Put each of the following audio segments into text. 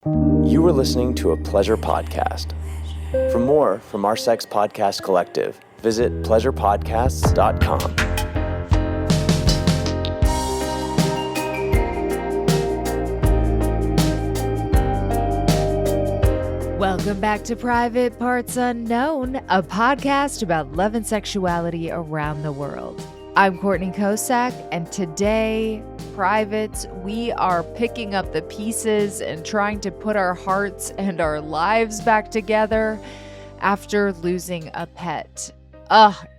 You are listening to a Pleasure podcast. For more from our Sex Podcast Collective, visit pleasurepodcasts.com. Welcome back to Private Parts Unknown, a podcast about love and sexuality around the world. I'm Courtney Kocak, and today, privates, we are picking up the pieces and trying to put our hearts and our lives back together after losing a pet.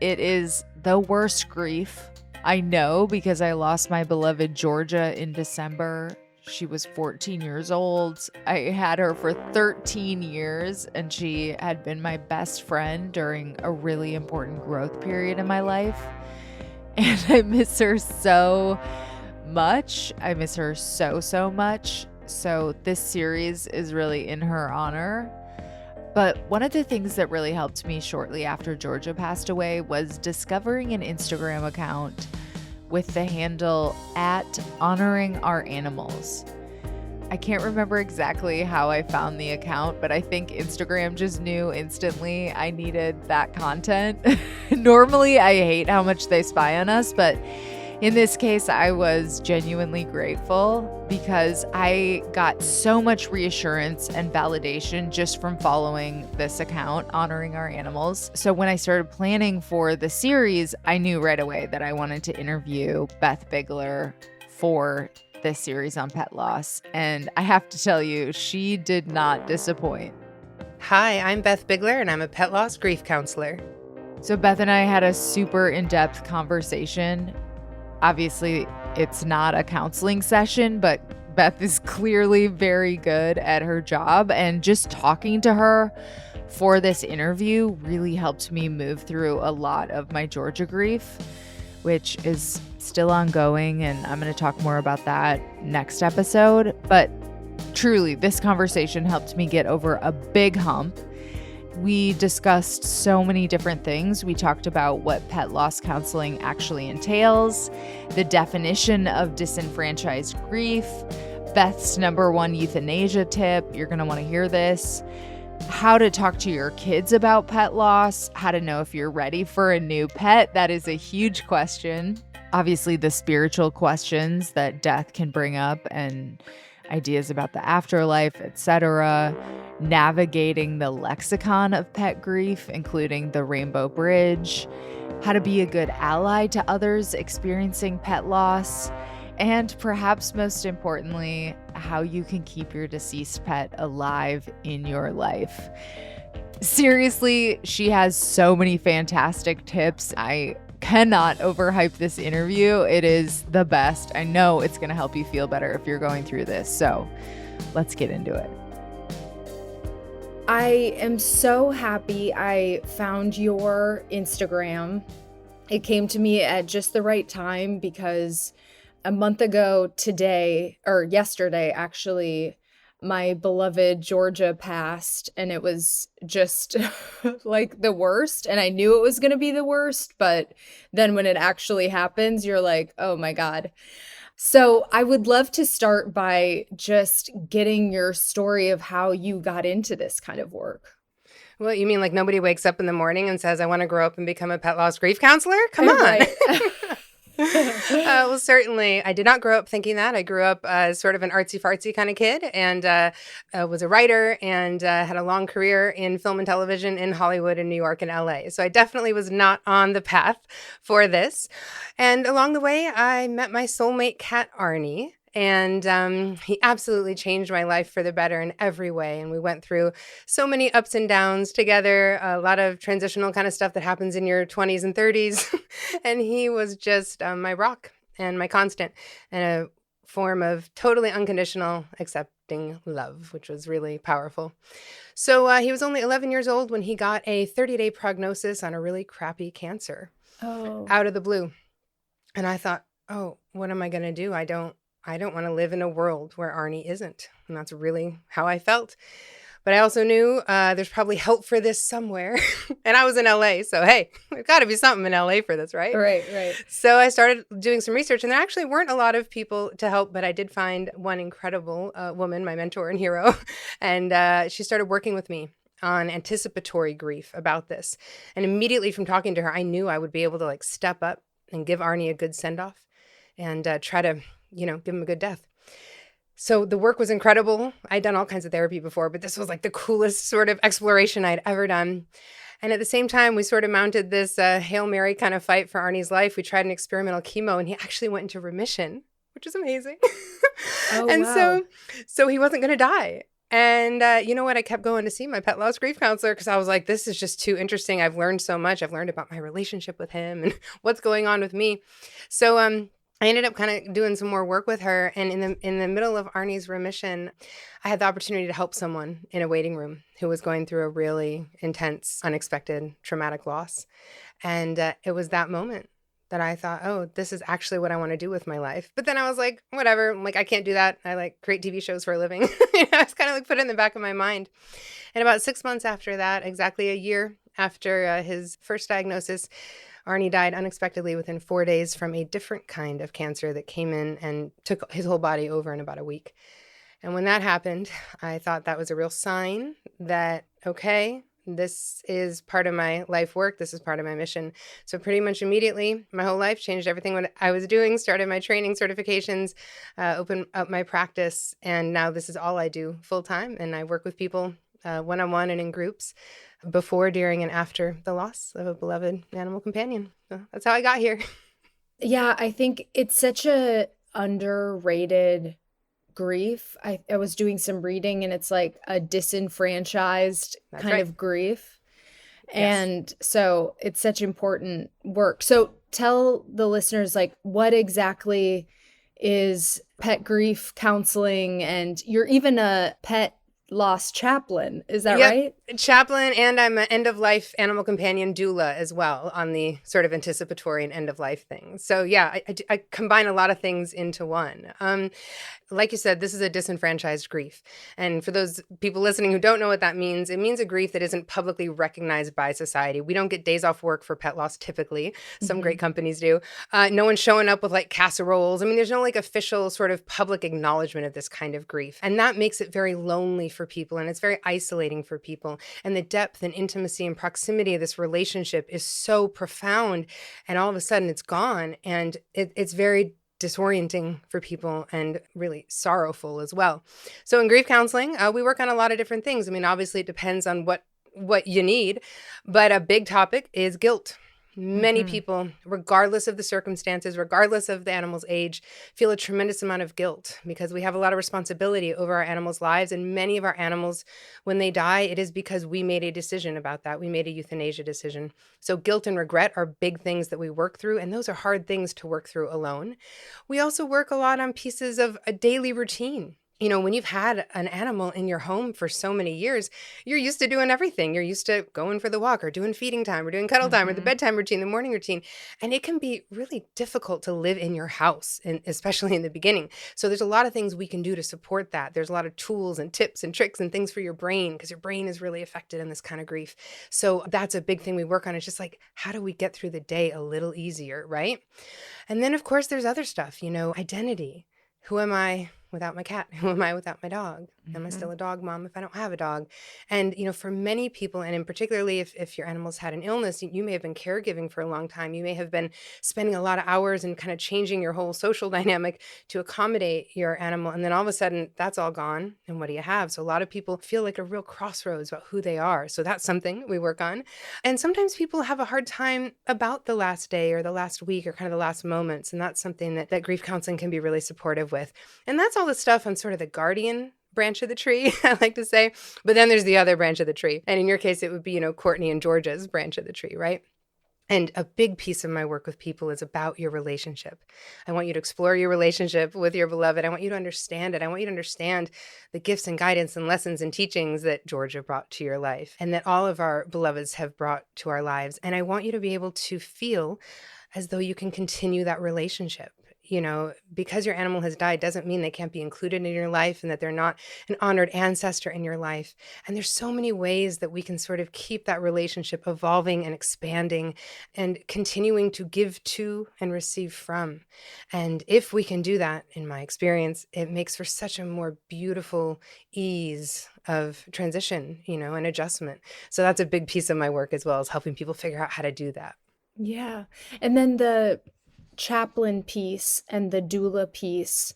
It is the worst grief. I know, because I lost my beloved Georgia in December. She was 14 years old. I had her for 13 years, and she had been my best friend during a really important growth period in my life. And I miss her so much. I miss her so much. So this series is really in her honor. But one of the things that really helped me shortly after Georgia passed away was discovering an Instagram account with the handle @honoringourAnimals. I can't remember exactly how I found the account, but I think Instagram just knew instantly I needed that content. Normally, I hate how much they spy on us, but in this case, I was genuinely grateful because I got so much reassurance and validation just from following this account, Honoring Our Animals. So when I started planning for the series, I knew right away that I wanted to interview Beth Bigler for this series on pet loss. And I have to tell you, she did not disappoint. Hi, I'm Beth Bigler, and I'm a pet loss grief counselor. So Beth and I had a super in-depth conversation. Obviously, it's not a counseling session, but Beth is clearly very good at her job. And just talking to her for this interview really helped me move through a lot of my Georgia grief, which is still ongoing. And I'm going to talk more about that next episode. But truly, this conversation helped me get over a big hump. We discussed so many different things. We talked about what pet loss counseling actually entails, the definition of disenfranchised grief, Beth's #1 euthanasia tip. You're going to want to hear this. How to talk to your kids about pet loss, how to know if you're ready for a new pet. That is a huge question. Obviously, the spiritual questions that death can bring up and ideas about the afterlife, etc. Navigating the lexicon of pet grief, including the rainbow bridge, how to be a good ally to others experiencing pet loss, and perhaps most importantly, how you can keep your deceased pet alive in your life. Seriously, she has so many fantastic tips. I cannot overhype this interview. It is the best. I know it's going to help you feel better if you're going through this. So let's get into it. I am so happy I found your Instagram. It came to me at just the right time because a month ago yesterday actually, my beloved Georgia passed, and it was just like the worst. And I knew it was going to be the worst, but then when it actually happens, you're like, oh my God. So I would love to start by just getting your story of how you got into this kind of work. Well, you mean like nobody wakes up in the morning and says, I want to grow up and become a pet loss grief counselor? Come on. Right. Well, certainly. I did not grow up thinking that. I grew up as sort of an artsy-fartsy kind of kid and was a writer and had a long career in film and television in Hollywood and New York and LA. So I definitely was not on the path for this. And along the way, I met my soulmate cat, Arnie. And he absolutely changed my life for the better in every way. And we went through so many ups and downs together, a lot of transitional kind of stuff that happens in your 20s and 30s. And he was just my rock and my constant and a form of totally unconditional, accepting love, which was really powerful. So he was only 11 years old when he got a 30-day prognosis on a really crappy cancer out of the blue. And I thought, oh, what am I going to do? I don't want to live in a world where Arnie isn't. And that's really how I felt. But I also knew there's probably help for this somewhere. And I was in LA. So, hey, there's got to be something in LA for this, right? Right. So I started doing some research, and there actually weren't a lot of people to help, but I did find one incredible woman, my mentor and hero. And she started working with me on anticipatory grief about this. And immediately from talking to her, I knew I would be able to like step up and give Arnie a good send-off and try to, give him a good death. So the work was incredible. I'd done all kinds of therapy before, but this was like the coolest sort of exploration I'd ever done. And at the same time, we sort of mounted this Hail Mary kind of fight for Arnie's life. We tried an experimental chemo, and he actually went into remission, which is amazing. Wow. So he wasn't going to die. And you know what? I kept going to see my pet loss grief counselor because I was like, this is just too interesting. I've learned so much. I've learned about my relationship with him and what's going on with me. So I ended up kind of doing some more work with her. And in the middle of Arnie's remission, I had the opportunity to help someone in a waiting room who was going through a really intense, unexpected, traumatic loss. And it was that moment that I thought, oh, this is actually what I want to do with my life. But then I was like, whatever, I'm like, I can't do that. I like create TV shows for a living. I was kind of like put it in the back of my mind. And about 6 months after that, exactly a year after his first diagnosis, Arnie died unexpectedly within 4 days from a different kind of cancer that came in and took his whole body over in about a week. And when that happened, I thought that was a real sign that, okay, this is part of my life work. This is part of my mission. So pretty much immediately, my whole life changed everything what I was doing, started my training certifications, opened up my practice. And now this is all I do full time. And I work with people one-on-one and in groups before, during, and after the loss of a beloved animal companion. So that's how I got here. Yeah, I think it's such a underrated grief. I was doing some reading, and it's like a disenfranchised That's kind right. of grief. Yes. And so it's such important work. So tell the listeners, like, what exactly is pet grief counseling? And you're even a pet loss chaplain. Is that Yep. right? Chaplain, and I'm an end-of-life animal companion doula as well on the sort of anticipatory and end-of-life things. So yeah, I combine a lot of things into one. Like you said, this is a disenfranchised grief. And for those people listening who don't know what that means, it means a grief that isn't publicly recognized by society. We don't get days off work for pet loss typically. Some great companies do. No one's showing up with like casseroles. I mean, there's no like official sort of public acknowledgement of this kind of grief. And that makes it very lonely for people, and it's very isolating for people. And the depth and intimacy and proximity of this relationship is so profound. And all of a sudden it's gone. And it's very disorienting for people and really sorrowful as well. So in grief counseling, we work on a lot of different things. I mean, obviously it depends on what you need, but a big topic is guilt. Many people, regardless of the circumstances, regardless of the animal's age, feel a tremendous amount of guilt because we have a lot of responsibility over our animals' lives. And many of our animals, when they die, it is because we made a decision about that. We made a euthanasia decision. So guilt and regret are big things that we work through, and those are hard things to work through alone. We also work a lot on pieces of a daily routine. You know, when you've had an animal in your home for so many years, you're used to doing everything. You're used to going for the walk or doing feeding time or doing cuddle time or the bedtime routine, the morning routine. And it can be really difficult to live in your house, and especially in the beginning. So there's a lot of things we can do to support that. There's a lot of tools and tips and tricks and things for your brain because your brain is really affected in this kind of grief. So that's a big thing we work on. It's just like, how do we get through the day a little easier, right? And then, of course, there's other stuff, identity. Who am I without my cat? Who am I without my dog? Am I still a dog mom if I don't have a dog? And, for many people, and in particularly if your animal's had an illness, you may have been caregiving for a long time. You may have been spending a lot of hours and kind of changing your whole social dynamic to accommodate your animal. And then all of a sudden that's all gone. And what do you have? So a lot of people feel like a real crossroads about who they are. So that's something we work on. And sometimes people have a hard time about the last day or the last week or kind of the last moments. And that's something that grief counseling can be really supportive with. And that's all the stuff on sort of the guardian branch of the tree, I like to say. But then there's the other branch of the tree. And in your case, it would be, Courtney and Georgia's branch of the tree, right? And a big piece of my work with people is about your relationship. I want you to explore your relationship with your beloved. I want you to understand it. I want you to understand the gifts and guidance and lessons and teachings that Georgia brought to your life and that all of our beloveds have brought to our lives. And I want you to be able to feel as though you can continue that relationship. because your animal has died doesn't mean they can't be included in your life and that they're not an honored ancestor in your life. And there's so many ways that we can sort of keep that relationship evolving and expanding and continuing to give to and receive from. And if we can do that, in my experience, it makes for such a more beautiful ease of transition, and adjustment. So that's a big piece of my work as well, is helping people figure out how to do that. Yeah. And then the chaplain piece and the doula piece,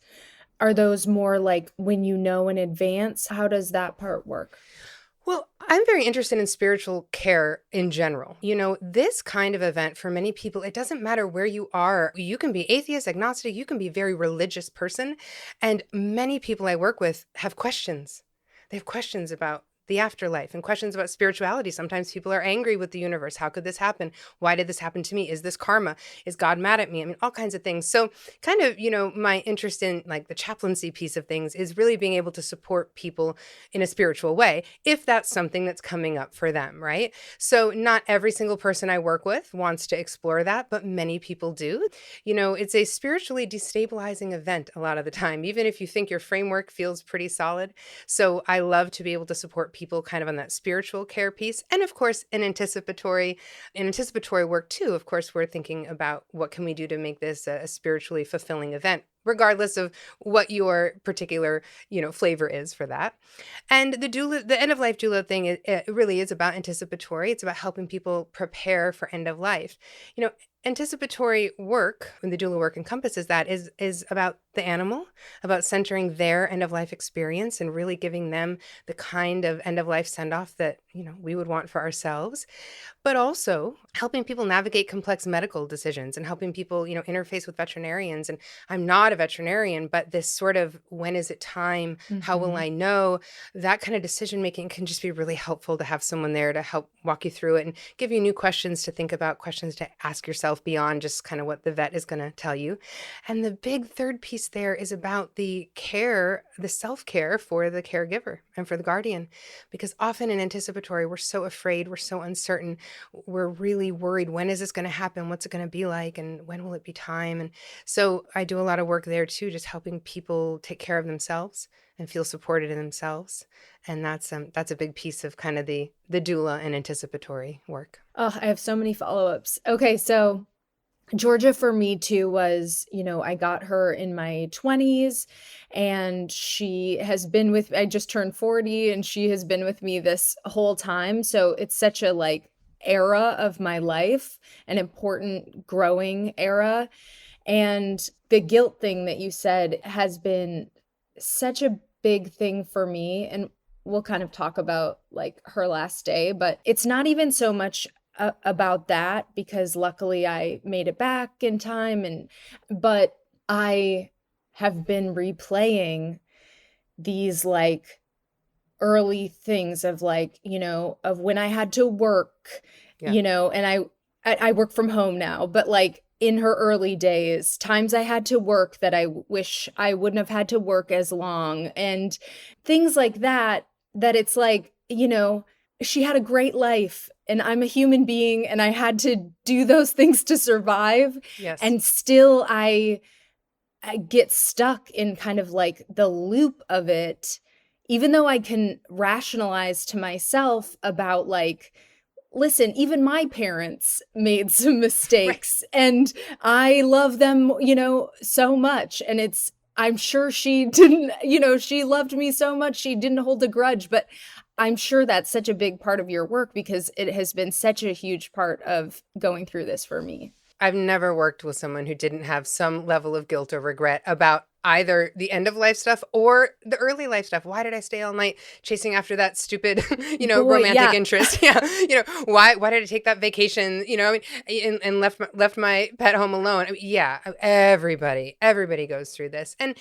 are those more like when you know in advance? How does that part work? Well, I'm very interested in spiritual care in general. This kind of event for many people, it doesn't matter where you are. You can be atheist, agnostic, you can be a very religious person. And many people I work with have questions. They have questions about the afterlife and questions about spirituality. Sometimes people are angry with the universe. How could this happen? Why did this happen to me? Is this karma? Is God mad at me? I mean, all kinds of things. So kind of, my interest in like the chaplaincy piece of things is really being able to support people in a spiritual way, if that's something that's coming up for them, right? So not every single person I work with wants to explore that, but many people do. It's a spiritually destabilizing event a lot of the time, even if you think your framework feels pretty solid. So I love to be able to support people kind of on that spiritual care piece. And of course, in anticipatory work too. Of course, we're thinking about what can we do to make this a spiritually fulfilling event, regardless of what your particular, flavor is for that. And the end of life doula thing, it really is about anticipatory. It's about helping people prepare for end of life. Anticipatory work, when the doula work encompasses that, is about the animal, about centering their end-of-life experience and really giving them the kind of end-of-life send-off that, we would want for ourselves, but also helping people navigate complex medical decisions and helping people, interface with veterinarians. And I'm not a veterinarian, but this sort of, when is it time? How will I know? That kind of decision-making can just be really helpful to have someone there to help walk you through it and give you new questions to think about, questions to ask yourself beyond just kind of what the vet is going to tell you. And the big third piece there is about the care, the self-care for the caregiver and for the guardian, because often in anticipatory, we're so afraid, we're so uncertain, we're really worried, when is this going to happen? What's it going to be like? And when will it be time? And so I do a lot of work there too, just helping people take care of themselves and feel supported in themselves. And that's a big piece of kind of the doula and anticipatory work. Oh, I have so many follow-ups. Okay, so Georgia for me too was, I got her in my 20s and she has been with, I just turned 40 and she has been with me this whole time. So it's such a era of my life, an important growing era. And the guilt thing that you said has been such a big thing for me. And we'll kind of talk about her last day, but it's not even so much about that, because luckily I made it back in time, but I have been replaying these early things of of when I had to work, and I work from home now, but in her early days, times I had to work that I wish I wouldn't have had to work as long, and things like that it's she had a great life and I'm a human being and I had to do those things to survive. Yes. And still I get stuck in kind of the loop of it, even though I can rationalize to myself about listen, even my parents made some mistakes right. And I love them, so much. And I'm sure she didn't, she loved me so much. She didn't hold a grudge, but I'm sure that's such a big part of your work because it has been such a huge part of going through this for me. I've never worked with someone who didn't have some level of guilt or regret about either the end of life stuff or the early life stuff. Why did I stay all night chasing after that stupid, romantic interest? Yeah. Why did I take that vacation, and left my pet home alone? Everybody goes through this. And,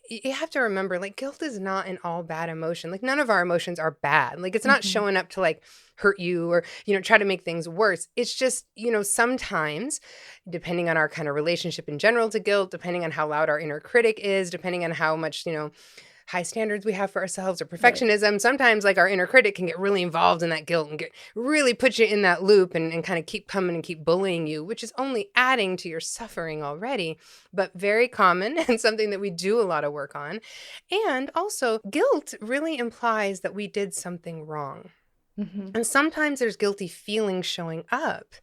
you have to remember, guilt is not an all bad emotion. None of our emotions are bad. It's not showing up to hurt you or, try to make things worse. It's just, sometimes depending on our kind of relationship in general to guilt, depending on how loud our inner critic is, depending on how much, high standards we have for ourselves or perfectionism, sometimes like our inner critic can get really involved in that guilt and really put you in that loop and kind of keep coming and keep bullying you, which is only adding to your suffering already, but very common and something that we do a lot of work on. And also, guilt really implies that we did something wrong. And sometimes there's guilty feelings showing up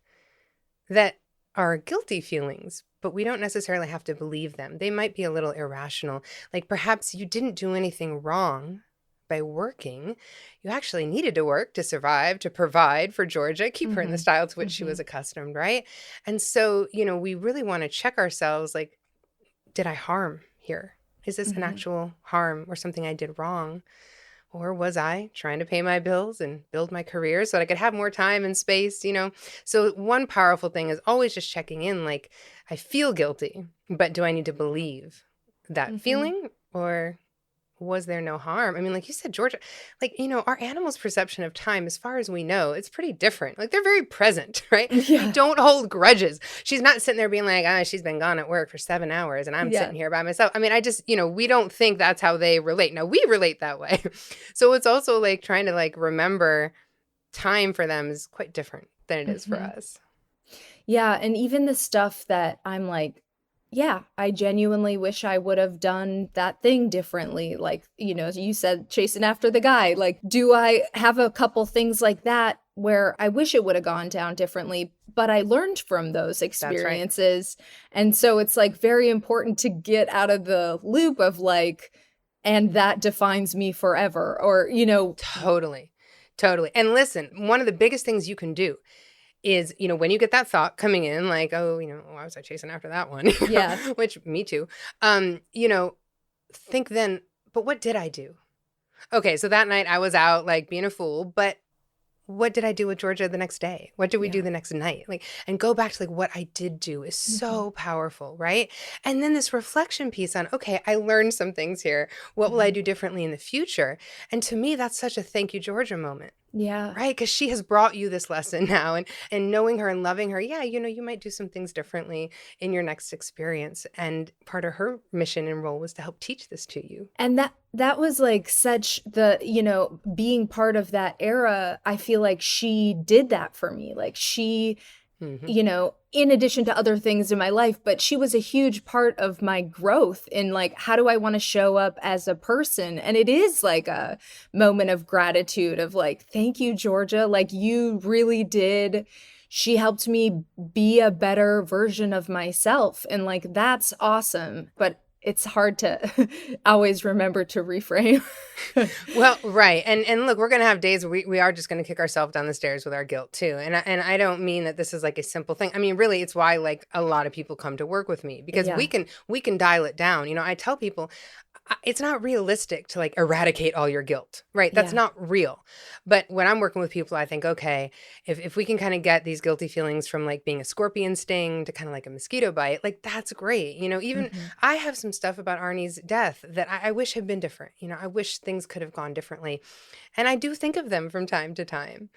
that are guilty feelings, but we don't necessarily have to believe them. They might be a little irrational. Like perhaps you didn't do anything wrong by working. You actually needed to work to survive, to provide for Georgia, keep her in the style to which she was accustomed, right? And so, we really want to check ourselves, like, did I harm here? Is this an actual harm or something I did wrong? Or was I trying to pay my bills and build my career so that I could have more time and space, So one powerful thing is always just checking in, like, I feel guilty, but do I need to believe that feeling, or was there no harm? I mean, like you said, Georgia, like, our animals' perception of time, as far as we know, it's pretty different. Like, they're very present, right? Yeah. They don't hold grudges. She's not sitting there being like, she's been gone at work for 7 hours and I'm sitting here by myself. I mean, I just, we don't think that's how they relate. Now, we relate that way. So it's also like trying to like remember time for them is quite different than it is for us. Yeah. And even the stuff that I'm like, yeah, I genuinely wish I would have done that thing differently. Like, you said chasing after the guy. Like, do I have a couple things like that where I wish it would have gone down differently, but I learned from those experiences. And so it's like very important to get out of the loop of like, and that defines me forever, or, Totally. And listen, one of the biggest things you can do is, when you get that thought coming in, like, why was I chasing after that one? Yeah. Which, me too. Think then, but what did I do? Okay, so that night I was out, like, being a fool, but what did I do with Georgia the next day? What did we do the next night? Like, and go back to like what I did do is so powerful, right? And then this reflection piece on, okay, I learned some things here. What will I do differently in the future? And to me, that's such a thank you, Georgia moment. Yeah. Right? Because she has brought you this lesson now, and knowing her and loving her, you might do some things differently in your next experience. And part of her mission and role was to help teach this to you. And that was like such the, being part of that era, I feel like she did that for me. Like she, in addition to other things in my life, but she was a huge part of my growth in like, how do I want to show up as a person? And it is like a moment of gratitude of like, thank you, Georgia. Like you really did. She helped me be a better version of myself. And like, that's awesome. But it's hard to always remember to reframe. Well, right. And look, we're going to have days where we are just going to kick ourselves down the stairs with our guilt too. And I don't mean that this is like a simple thing. I mean, really, it's why like a lot of people come to work with me, because we can dial it down. I tell people it's not realistic to like eradicate all your guilt, right? That's not real. But when I'm working with people, I think, okay, if we can kind of get these guilty feelings from like being a scorpion sting to kind of like a mosquito bite, like that's great. Even I have some stuff about Arnie's death that I wish had been different. I wish things could have gone differently. And I do think of them from time to time,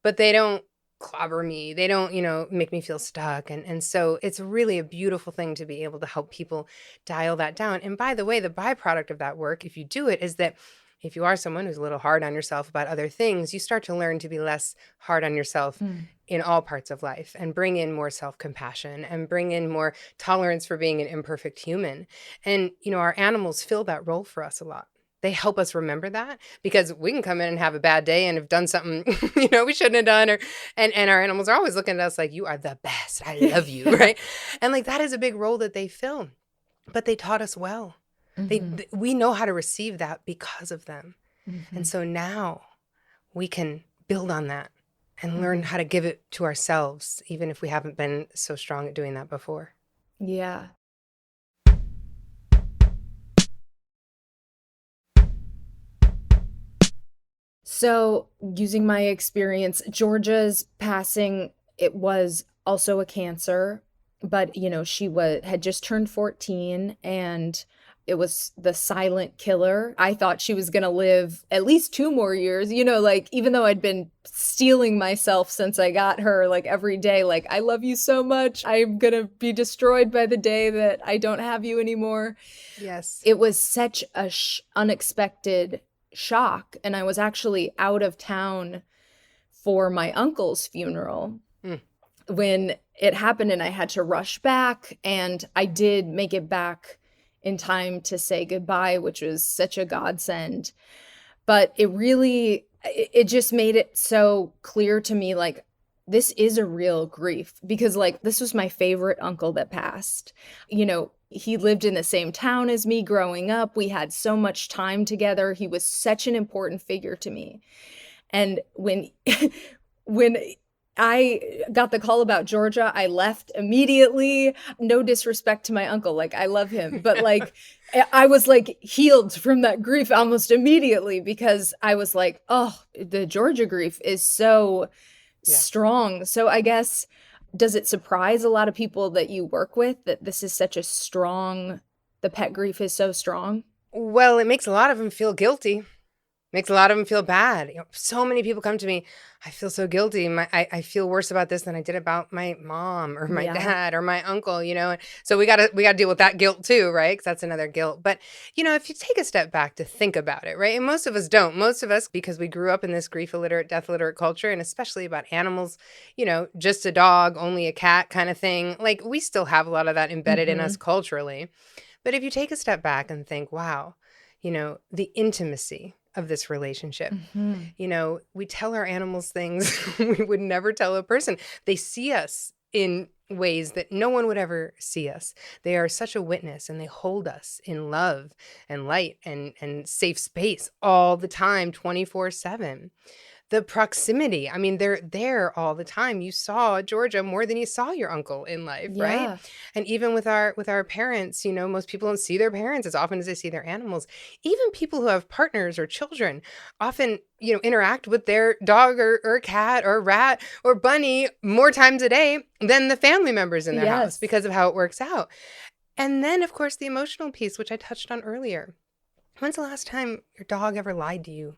but they don't clobber me. They don't, make me feel stuck. And so it's really a beautiful thing to be able to help people dial that down. And by the way, the byproduct of that work, if you do it, is that if you are someone who's a little hard on yourself about other things, you start to learn to be less hard on yourself in all parts of life, and bring in more self-compassion and bring in more tolerance for being an imperfect human. And, our animals fill that role for us a lot. They help us remember that, because we can come in and have a bad day and have done something, we shouldn't have done, and our animals are always looking at us like, you are the best. I love you. Right. And like, that is a big role that they fill, but they taught us well. We know how to receive that because of them. And so now we can build on that and learn how to give it to ourselves, even if we haven't been so strong at doing that before. Yeah. So using my experience, Georgia's passing, it was also a cancer, but she had just turned 14, and it was the silent killer. I thought she was going to live at least 2 more years, like even though I'd been stealing myself since I got her, like every day, like, I love you so much. I'm going to be destroyed by the day that I don't have you anymore. Yes. It was such a unexpected shock. And I was actually out of town for my uncle's funeral when it happened, and I had to rush back, and I did make it back in time to say goodbye, which was such a godsend. But it just made it so clear to me, like, this is a real grief, because like, this was my favorite uncle that passed. He lived in the same town as me growing up. We had so much time together. He was such an important figure to me. And when I got the call about Georgia, I left immediately. No disrespect to my uncle. Like, I love him. But like, I was like healed from that grief almost immediately, because I was like, oh, the Georgia grief is so strong. So I guess, does it surprise a lot of people that you work with that this is such the pet grief is so strong? Well, it makes a lot of them feel guilty. Makes a lot of them feel bad. So many people come to me, I feel so guilty. I feel worse about this than I did about my mom or my dad or my uncle, And so we gotta deal with that guilt too, right? Because that's another guilt. But, if you take a step back to think about it, right? And most of us don't. Most of us, because we grew up in this grief illiterate, death illiterate culture, and especially about animals, just a dog, only a cat kind of thing. Like, we still have a lot of that embedded in us culturally. But if you take a step back and think, wow, the intimacy of this relationship. We tell our animals things we would never tell a person. They see us in ways that no one would ever see us. They are such a witness, and they hold us in love and light and safe space all the time, 24/7. The proximity, I mean, they're there all the time. You saw Georgia more than you saw your uncle in life, right? And even with our parents, most people don't see their parents as often as they see their animals. Even people who have partners or children often, interact with their dog or cat or rat or bunny more times a day than the family members in their house, because of how it works out. And then, of course, the emotional piece, which I touched on earlier. When's the last time your dog ever lied to you?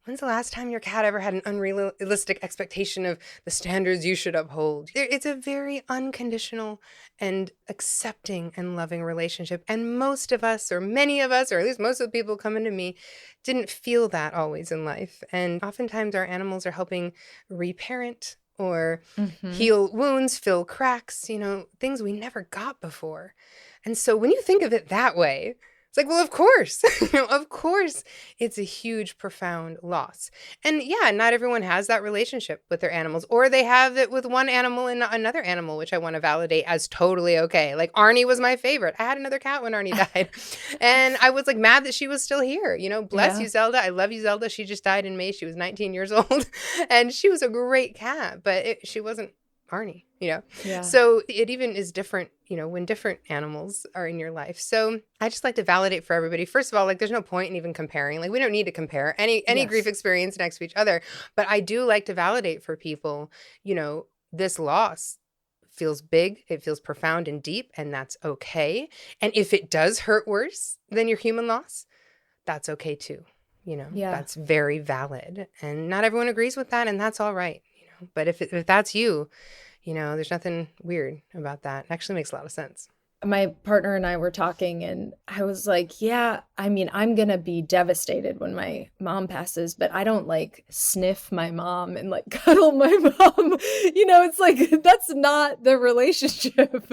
When's the last time your cat ever had an unrealistic expectation of the standards you should uphold? It's a very unconditional and accepting and loving relationship. And most of us, or many of us, or at least most of the people coming to me, didn't feel that always in life. And oftentimes our animals are helping reparent or heal wounds, fill cracks, things we never got before. And so when you think of it that way, it's like, well, of course, of course, it's a huge, profound loss. And yeah, not everyone has that relationship with their animals, or they have it with one animal and another animal, which I want to validate as totally okay. Like, Arnie was my favorite. I had another cat when Arnie died. And I was like mad that she was still here. Bless you, Zelda. I love you, Zelda. She just died in May. She was 19 years old. And she was a great cat, but she wasn't Arnie, So it even is different, when different animals are in your life. So I just like to validate for everybody. First of all, like, there's no point in even comparing. Like, we don't need to compare any grief experience next to each other. But I do like to validate for people, this loss feels big, it feels profound and deep, and that's okay. And if it does hurt worse than your human loss, that's okay too. That's very valid. And not everyone agrees with that, and that's all right. But if that's you, there's nothing weird about that. It actually makes a lot of sense. My partner and I were talking, and I was like, yeah, I mean, I'm going to be devastated when my mom passes, but I don't like sniff my mom and like cuddle my mom. It's like, that's not the relationship.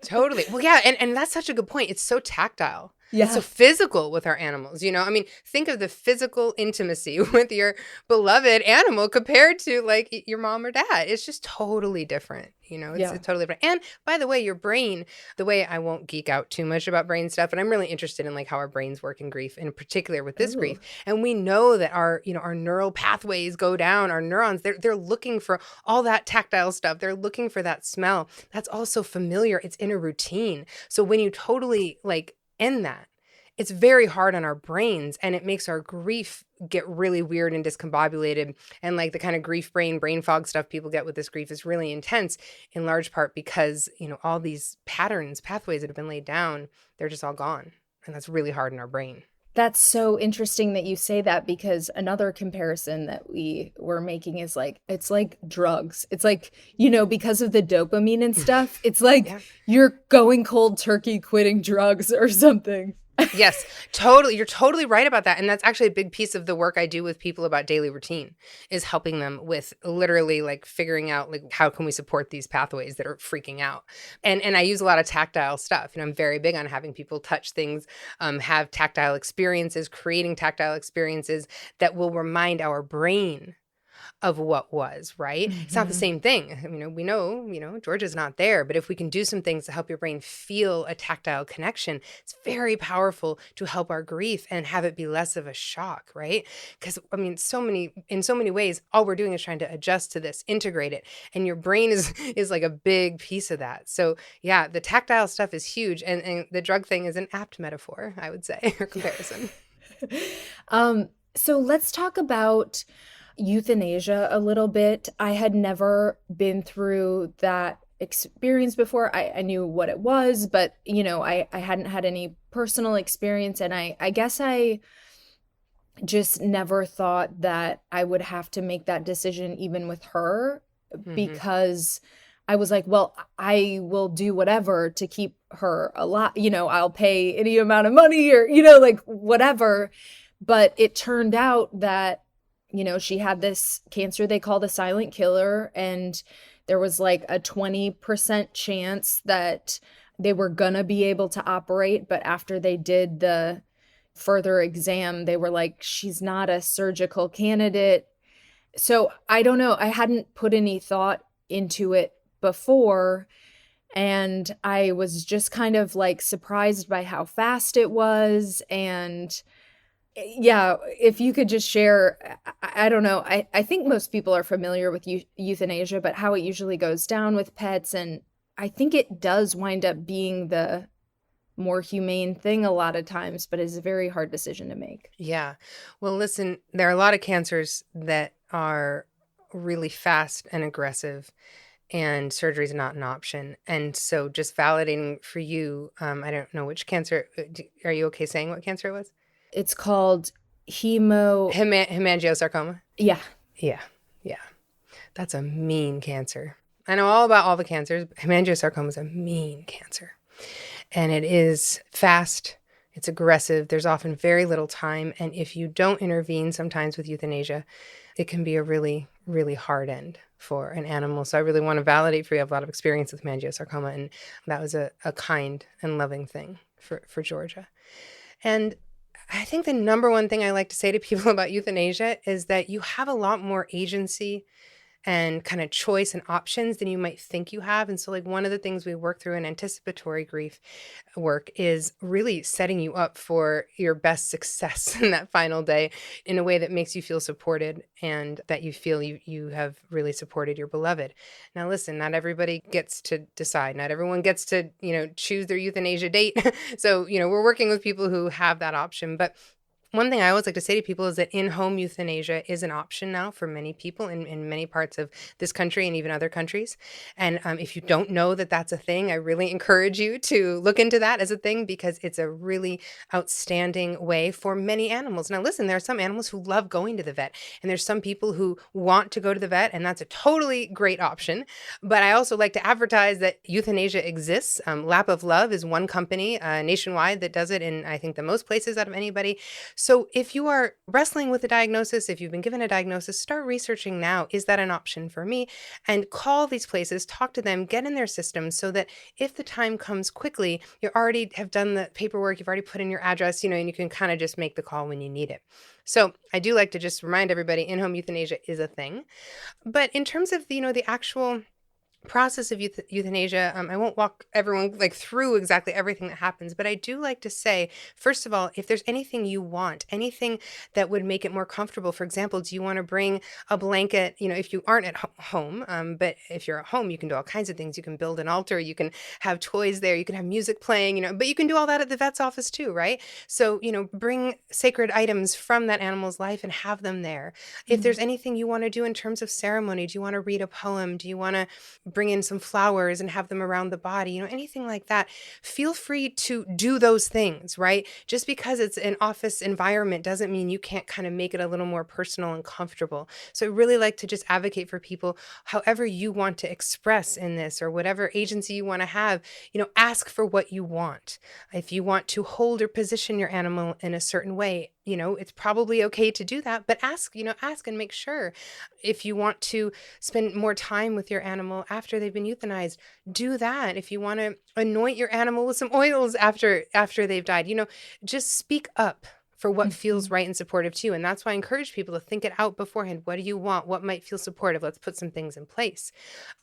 Totally. Well, yeah. And that's such a good point. It's so tactile. Yeah. It's so physical with our animals, I mean, think of the physical intimacy with your beloved animal compared to like your mom or dad. It's just totally different, it's totally different. And by the way, your brain, I won't geek out too much about brain stuff, but I'm really interested in like how our brains work in grief, in particular with this grief. And we know that our neural pathways go down, our neurons, they're looking for all that tactile stuff. They're looking for that smell. That's also familiar. It's in a routine. So when you totally like end that, it's very hard on our brains, and it makes our grief get really weird and discombobulated. And like the kind of grief brain fog stuff people get with this grief is really intense, in large part because, all these pathways that have been laid down, they're just all gone. And that's really hard in our brain. That's so interesting that you say that, because another comparison that we were making is like, it's like drugs. It's like, because of the dopamine and stuff, it's like Yeah. you're going cold turkey quitting drugs or something. Yes, totally. You're totally right about that. And that's actually a big piece of the work I do with people about daily routine, is helping them with literally like figuring out like how can we support these pathways that are freaking out. And I use a lot of tactile stuff. And I'm very big on having people touch things, have tactile experiences, creating tactile experiences that will remind our brain of what was, right? It's not the same thing. We know, Georgia's not there, but if we can do some things to help your brain feel a tactile connection, it's very powerful to help our grief and have it be less of a shock, right? Because in so many ways, all we're doing is trying to adjust to this, integrate it. And your brain is like a big piece of that. So yeah, the tactile stuff is huge. And the drug thing is an apt metaphor, I would say, or comparison. So let's talk about euthanasia a little bit. I had never been through that experience before. I knew what it was, but I hadn't had any personal experience. And I guess I just never thought that I would have to make that decision even with her, because I was like, well, I will do whatever to keep her alive. I'll pay any amount of money or, like whatever. But it turned out that she had this cancer they call the silent killer, and there was like a 20% chance that they were gonna be able to operate. But after they did the further exam, they were like, she's not a surgical candidate. So I don't know. I hadn't put any thought into it before. And I was just kind of like surprised by how fast it was. And yeah, if you could just share, I don't know. I think most people are familiar with euthanasia, but how it usually goes down with pets. And I think it does wind up being the more humane thing a lot of times, but it's a very hard decision to make. Yeah. Well, listen, there are a lot of cancers that are really fast and aggressive, and surgery is not an option. And so just validating for you, I don't know which cancer. Are you okay saying what cancer it was? It's called hemangiosarcoma. Yeah. Yeah. Yeah. That's a mean cancer. I know all about all the cancers. Hemangiosarcoma is a mean cancer. And it is fast. It's aggressive. There's often very little time. And if you don't intervene sometimes with euthanasia, it can be a really, really hard end for an animal. So I really want to validate for you. I have a lot of experience with hemangiosarcoma. And that was a kind and loving thing for Georgia. And I think the number one thing I like to say to people about euthanasia is that you have a lot more agency and kind of choice and options than you might think you have. And so like one of the things we work through in anticipatory grief work is really setting you up for your best success in that final day in a way that makes you feel supported and that you feel you have really supported your beloved. Now, listen, not everybody gets to decide. Not everyone gets to, choose their euthanasia date. So, we're working with people who have that option. But one thing I always like to say to people is that in-home euthanasia is an option now for many people in many parts of this country and even other countries. And if you don't know that that's a thing, I really encourage you to look into that as a thing, because it's a really outstanding way for many animals. Now, listen, there are some animals who love going to the vet, and there's some people who want to go to the vet, and that's a totally great option. But I also like to advertise that euthanasia exists. Lap of Love is one company nationwide that does it in, I think, the most places out of anybody. So if you are wrestling with a diagnosis, if you've been given a diagnosis, start researching now. Is that an option for me? And call these places, talk to them, get in their system so that if the time comes quickly, you already have done the paperwork, you've already put in your address, and you can kind of just make the call when you need it. So I do like to just remind everybody, in-home euthanasia is a thing. But in terms of, the actual process of euthanasia, I won't walk everyone through exactly everything that happens, but I do like to say, first of all, if there's anything you want, anything that would make it more comfortable, for example, do you want to bring a blanket, if you aren't at home, but if you're at home, you can do all kinds of things. You can build an altar, you can have toys there, you can have music playing, but you can do all that at the vet's office too, right? So, bring sacred items from that animal's life and have them there. If there's anything you want to do in terms of ceremony, do you want to read a poem? Do you want to bring in some flowers and have them around the body, anything like that. Feel free to do those things, right? Just because it's an office environment doesn't mean you can't kind of make it a little more personal and comfortable. So I really like to just advocate for people, however you want to express in this or whatever agency you want to have, ask for what you want. If you want to hold or position your animal in a certain way, it's probably okay to do that, but ask and make sure. If you want to spend more time with your animal after they've been euthanized, do that. If you want to anoint your animal with some oils after they've died, just speak up for what feels right and supportive to you. And that's why I encourage people to think it out beforehand. What do you want? What might feel supportive? Let's put some things in place.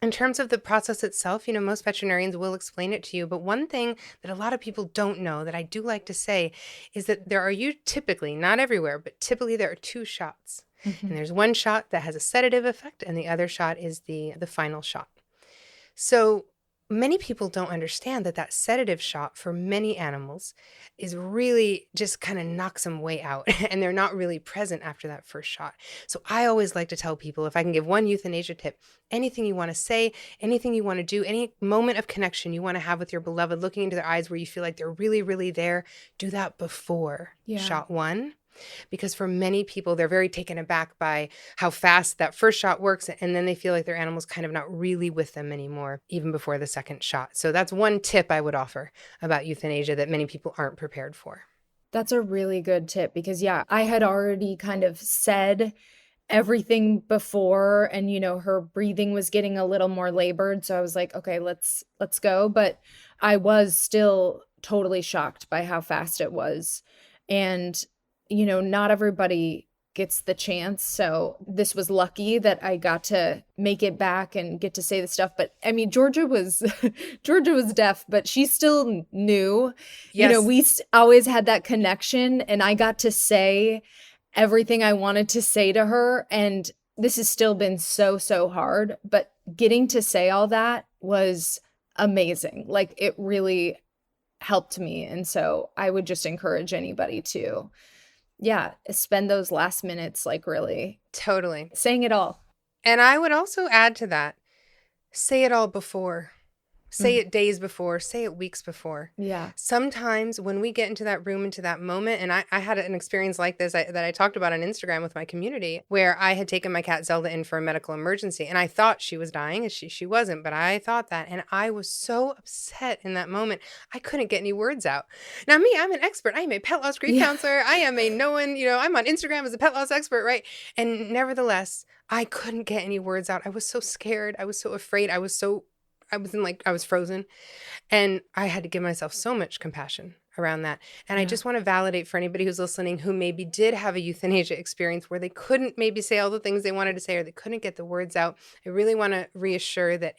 In terms of the process itself, most veterinarians will explain it to you. But one thing that a lot of people don't know that I do like to say is that there are typically, not everywhere, but typically there are 2 shots. And there's one shot that has a sedative effect and the other shot is the final shot. So many people don't understand that sedative shot for many animals is really just kind of knocks them way out and they're not really present after that first shot. So I always like to tell people, if I can give one euthanasia tip, anything you want to say, anything you want to do, any moment of connection you want to have with your beloved, looking into their eyes where you feel like they're really, really there, do that before shot 1. Because for many people, they're very taken aback by how fast that first shot works. And then they feel like their animal's kind of not really with them anymore, even before the second shot. So that's one tip I would offer about euthanasia that many people aren't prepared for. That's a really good tip because, I had already kind of said everything before and, her breathing was getting a little more labored. So I was like, okay, let's go. But I was still totally shocked by how fast it was. And not everybody gets the chance. So this was lucky that I got to make it back and get to say the stuff. But I mean, Georgia was deaf, but she still knew. Yes. We always had that connection and I got to say everything I wanted to say to her. And this has still been so, so hard, but getting to say all that was amazing. Like it really helped me. And so I would just encourage anybody to spend those last minutes, like really Totally saying it all. And I would also add to that, say it all before. Say it days before, say it weeks before. Yeah. Sometimes when we get into that room, into that moment, and I had an experience like this that I talked about on Instagram with my community, where I had taken my cat Zelda in for a medical emergency, and I thought she was dying, and she wasn't, but I thought that, and I was so upset in that moment, I couldn't get any words out. Now me, I'm an expert. I am a pet loss grief counselor. I am a known, I'm on Instagram as a pet loss expert, right? And nevertheless, I couldn't get any words out. I was so scared. I was so afraid. I was frozen, and I had to give myself so much compassion around that. And I just want to validate for anybody who's listening who maybe did have a euthanasia experience where they couldn't maybe say all the things they wanted to say or they couldn't get the words out. I really want to reassure that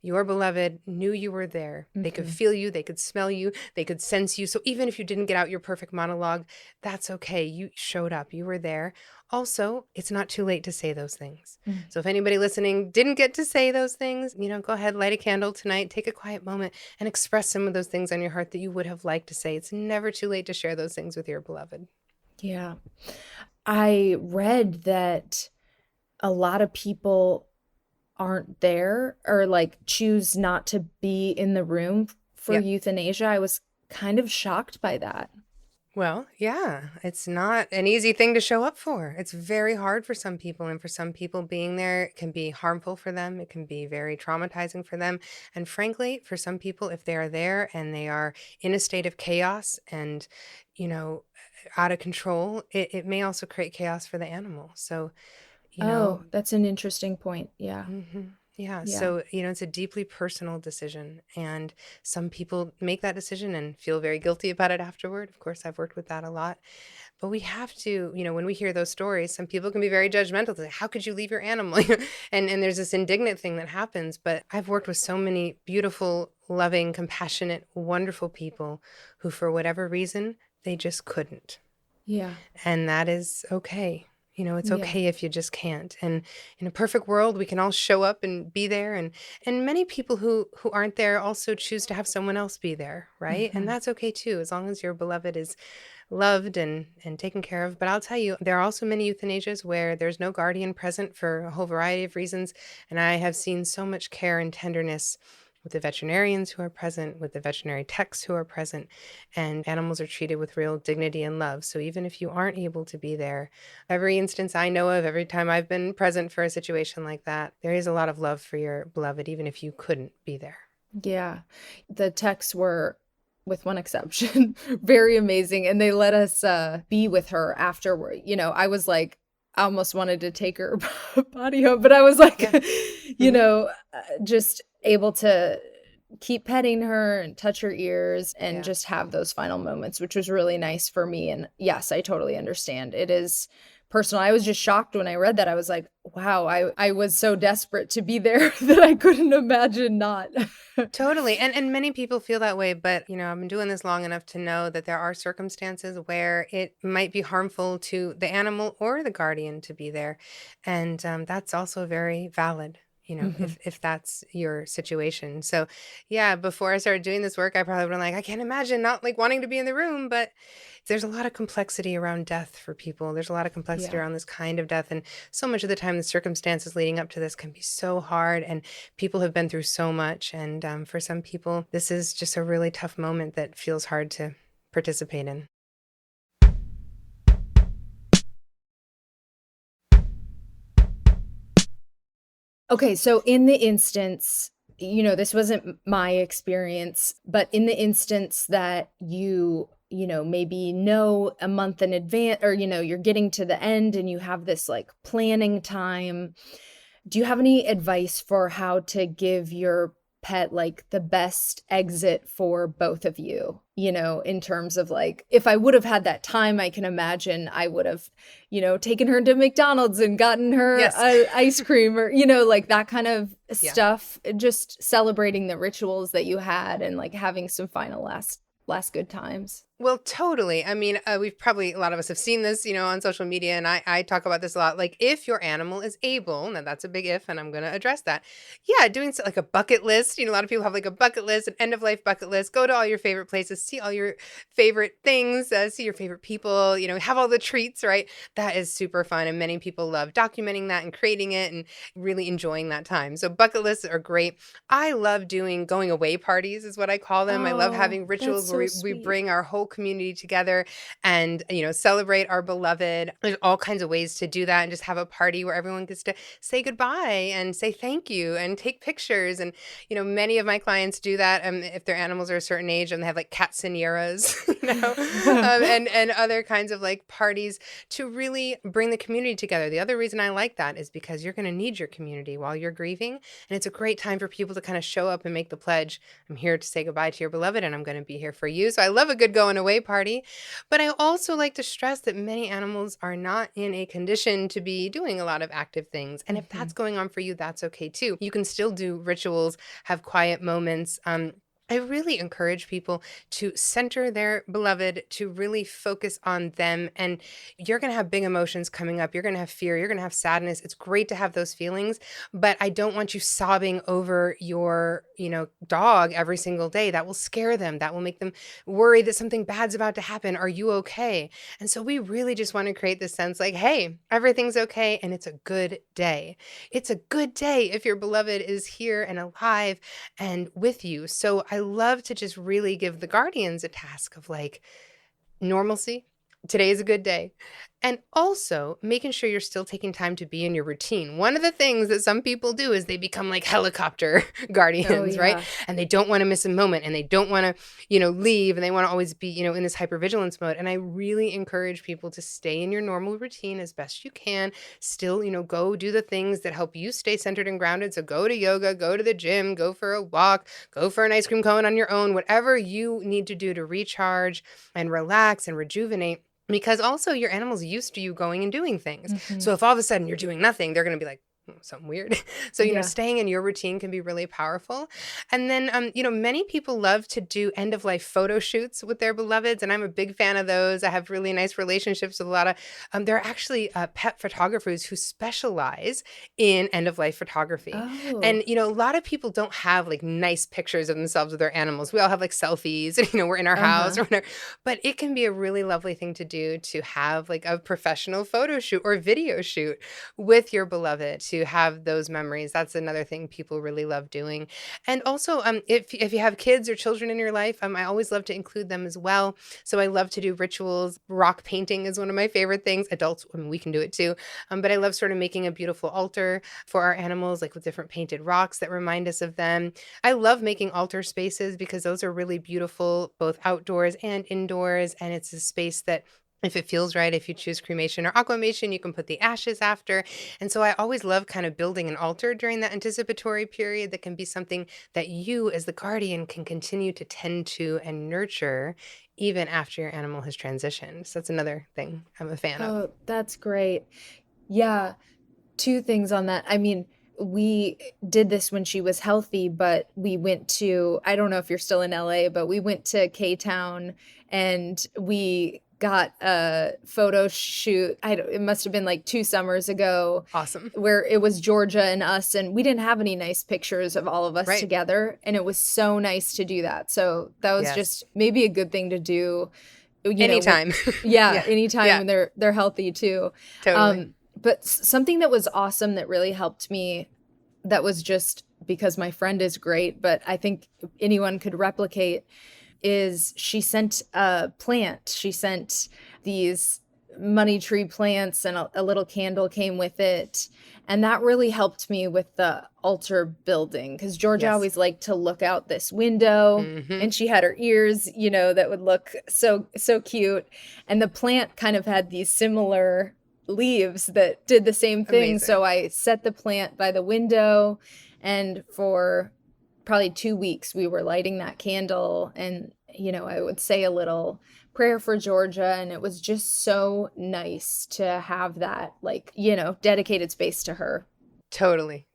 your beloved knew you were there. They could feel you. They could smell you. They could sense you. So even if you didn't get out your perfect monologue, that's okay. You showed up. You were there. Also, it's not too late to say those things. So if anybody listening didn't get to say those things, go ahead, light a candle tonight, take a quiet moment and express some of those things on your heart that you would have liked to say. It's never too late to share those things with your beloved. Yeah. I read that a lot of people aren't there or like choose not to be in the room for euthanasia. I was kind of shocked by that. Well, yeah, it's not an easy thing to show up for. It's very hard for some people, and for some people being there can be harmful for them. It can be very traumatizing for them. And frankly, for some people, if they are there and they are in a state of chaos and, out of control, it may also create chaos for the animal. So, that's an interesting point. Yeah. Yeah. So, it's a deeply personal decision, and some people make that decision and feel very guilty about it afterward. Of course, I've worked with that a lot, but we have to, when we hear those stories, some people can be very judgmental. Like, how could you leave your animal? and there's this indignant thing that happens, but I've worked with so many beautiful, loving, compassionate, wonderful people who, for whatever reason, they just couldn't. Yeah. And that is okay. It's okay if you just can't. And in a perfect world, we can all show up and be there. And many people who aren't there also choose to have someone else be there, right? And that's okay too, as long as your beloved is loved and taken care of. But I'll tell you, there are also many euthanasias where there's no guardian present for a whole variety of reasons. And I have seen so much care and tenderness with the veterinarians who are present, with the veterinary techs who are present, and animals are treated with real dignity and love. So even if you aren't able to be there, every instance I know of, every time I've been present for a situation like that, there is a lot of love for your beloved, even if you couldn't be there. Yeah. The techs were, with one exception, very amazing. And they let us be with her afterward. I was like, I almost wanted to take her body home, but I was like, just able to keep petting her and touch her ears and just have those final moments, which was really nice for me. And yes, I totally understand. It is personal. I was just shocked when I read that. I was like, wow, I was so desperate to be there that I couldn't imagine not. Totally. And many people feel that way. But, I've been doing this long enough to know that there are circumstances where it might be harmful to the animal or the guardian to be there. And that's also very valid. If that's your situation. So yeah, before I started doing this work, I probably would have been like, I can't imagine not like wanting to be in the room, but there's a lot of complexity around death for people. There's a lot of complexity around this kind of death. And so much of the time, the circumstances leading up to this can be so hard and people have been through so much. And for some people, this is just a really tough moment that feels hard to participate in. Okay, so in the instance, this wasn't my experience, but in the instance that maybe know a month in advance, or, you're getting to the end and you have this like planning time, do you have any advice for how to give your pet like the best exit for both of you, in terms of like, if I would have had that time, I can imagine I would have, taken her to McDonald's and gotten her ice cream or, like that kind of stuff, just celebrating the rituals that you had and like having some final last good times. Well, totally. I mean, we've probably, a lot of us have seen this, on social media, and I talk about this a lot. Like, if your animal is able, now that's a big if, and I'm going to address that. Yeah, doing like a bucket list. A lot of people have like a bucket list, an end of life bucket list. Go to all your favorite places, see all your favorite things, see your favorite people, have all the treats, right? That is super fun. And many people love documenting that and creating it and really enjoying that time. So bucket lists are great. I love doing going away parties is what I call them. I love having rituals where we bring our whole community together and celebrate our beloved. There's all kinds of ways to do that and just have a party where everyone gets to say goodbye and say thank you and take pictures. And many of my clients do that if their animals are a certain age, and they have like quinceañeras and other kinds of like parties to really bring the community together. The other reason I like that is because you're going to need your community while you're grieving, and it's a great time for people to kind of show up and make the pledge, I'm here to say goodbye to your beloved and I'm going to be here for you. So I love a good going away party. But I also like to stress that many animals are not in a condition to be doing a lot of active things. And if that's going on for you, that's okay too. You can still do rituals, have quiet moments. I really encourage people to center their beloved, to really focus on them. And you're going to have big emotions coming up. You're going to have fear. You're going to have sadness. It's great to have those feelings, but I don't want you sobbing over your, dog every single day. That will scare them. That will make them worry that something bad's about to happen. Are you okay? And so we really just want to create this sense like, hey, everything's okay. And it's a good day. It's a good day if your beloved is here and alive and with you. So I love to just really give the guardians a task of like normalcy. Today is a good day. And also making sure you're still taking time to be in your routine. One of the things that some people do is they become like helicopter guardians, right? And they don't want to miss a moment and they don't want to, leave, and they want to always be, in this hypervigilance mode. And I really encourage people to stay in your normal routine as best you can. Still, go do the things that help you stay centered and grounded. So go to yoga, go to the gym, go for a walk, go for an ice cream cone on your own, whatever you need to do to recharge and relax and rejuvenate. Because also your animal's used to you going and doing things. So if all of a sudden you're doing nothing, they're going to be like, something weird. So, Yeah. staying in your routine can be really powerful. And then, many people love to do end of life photo shoots with their beloveds. And I'm a big fan of those. I have really nice relationships with a lot of, there are actually pet photographers who specialize in end of life photography. Oh. And, a lot of people don't have like nice pictures of themselves with their animals. We all have like selfies and, we're in our house or whatever. But it can be a really lovely thing to do to have like a professional photo shoot or video shoot with your beloved to have those memories. That's another thing people really love doing. And also, if you have kids or children in your life, I always love to include them as well. So I love to do rituals. Rock painting is one of my favorite things. Adults, we can do it too. But I love sort of making a beautiful altar for our animals, like with different painted rocks that remind us of them. I love making altar spaces because those are really beautiful, both outdoors and indoors. And it's a space that, if it feels right, if you choose cremation or aquamation, you can put the ashes after. And so I always love kind of building an altar during that anticipatory period that can be something that you as the guardian can continue to tend to and nurture even after your animal has transitioned. So that's another thing I'm a fan of. Oh, that's great. Yeah. Two things on that. I mean, we did this when she was healthy, but we went to, I don't know if you're still in LA, but we went to K-Town and we got a photo shoot. It must have been like 2 summers ago. Awesome. Where it was Georgia and us, and we didn't have any nice pictures of all of us Right. together. And it was so nice to do that. So that was Yes. just maybe a good thing to do. Anytime. Anytime when they're healthy too. Totally. But something that was awesome that really helped me, that was just because my friend is great, but I think anyone could replicate, is she sent a plant. She sent these money tree plants, and a little candle came with it. And that really helped me with the altar building, because Georgia always liked to look out this window, and she had her ears, that would look so cute. And the plant kind of had these similar leaves that did the same thing. Amazing. So I set the plant by the window, and for probably 2 weeks we were lighting that candle, and I would say a little prayer for Georgia, and it was just so nice to have that, dedicated space to her.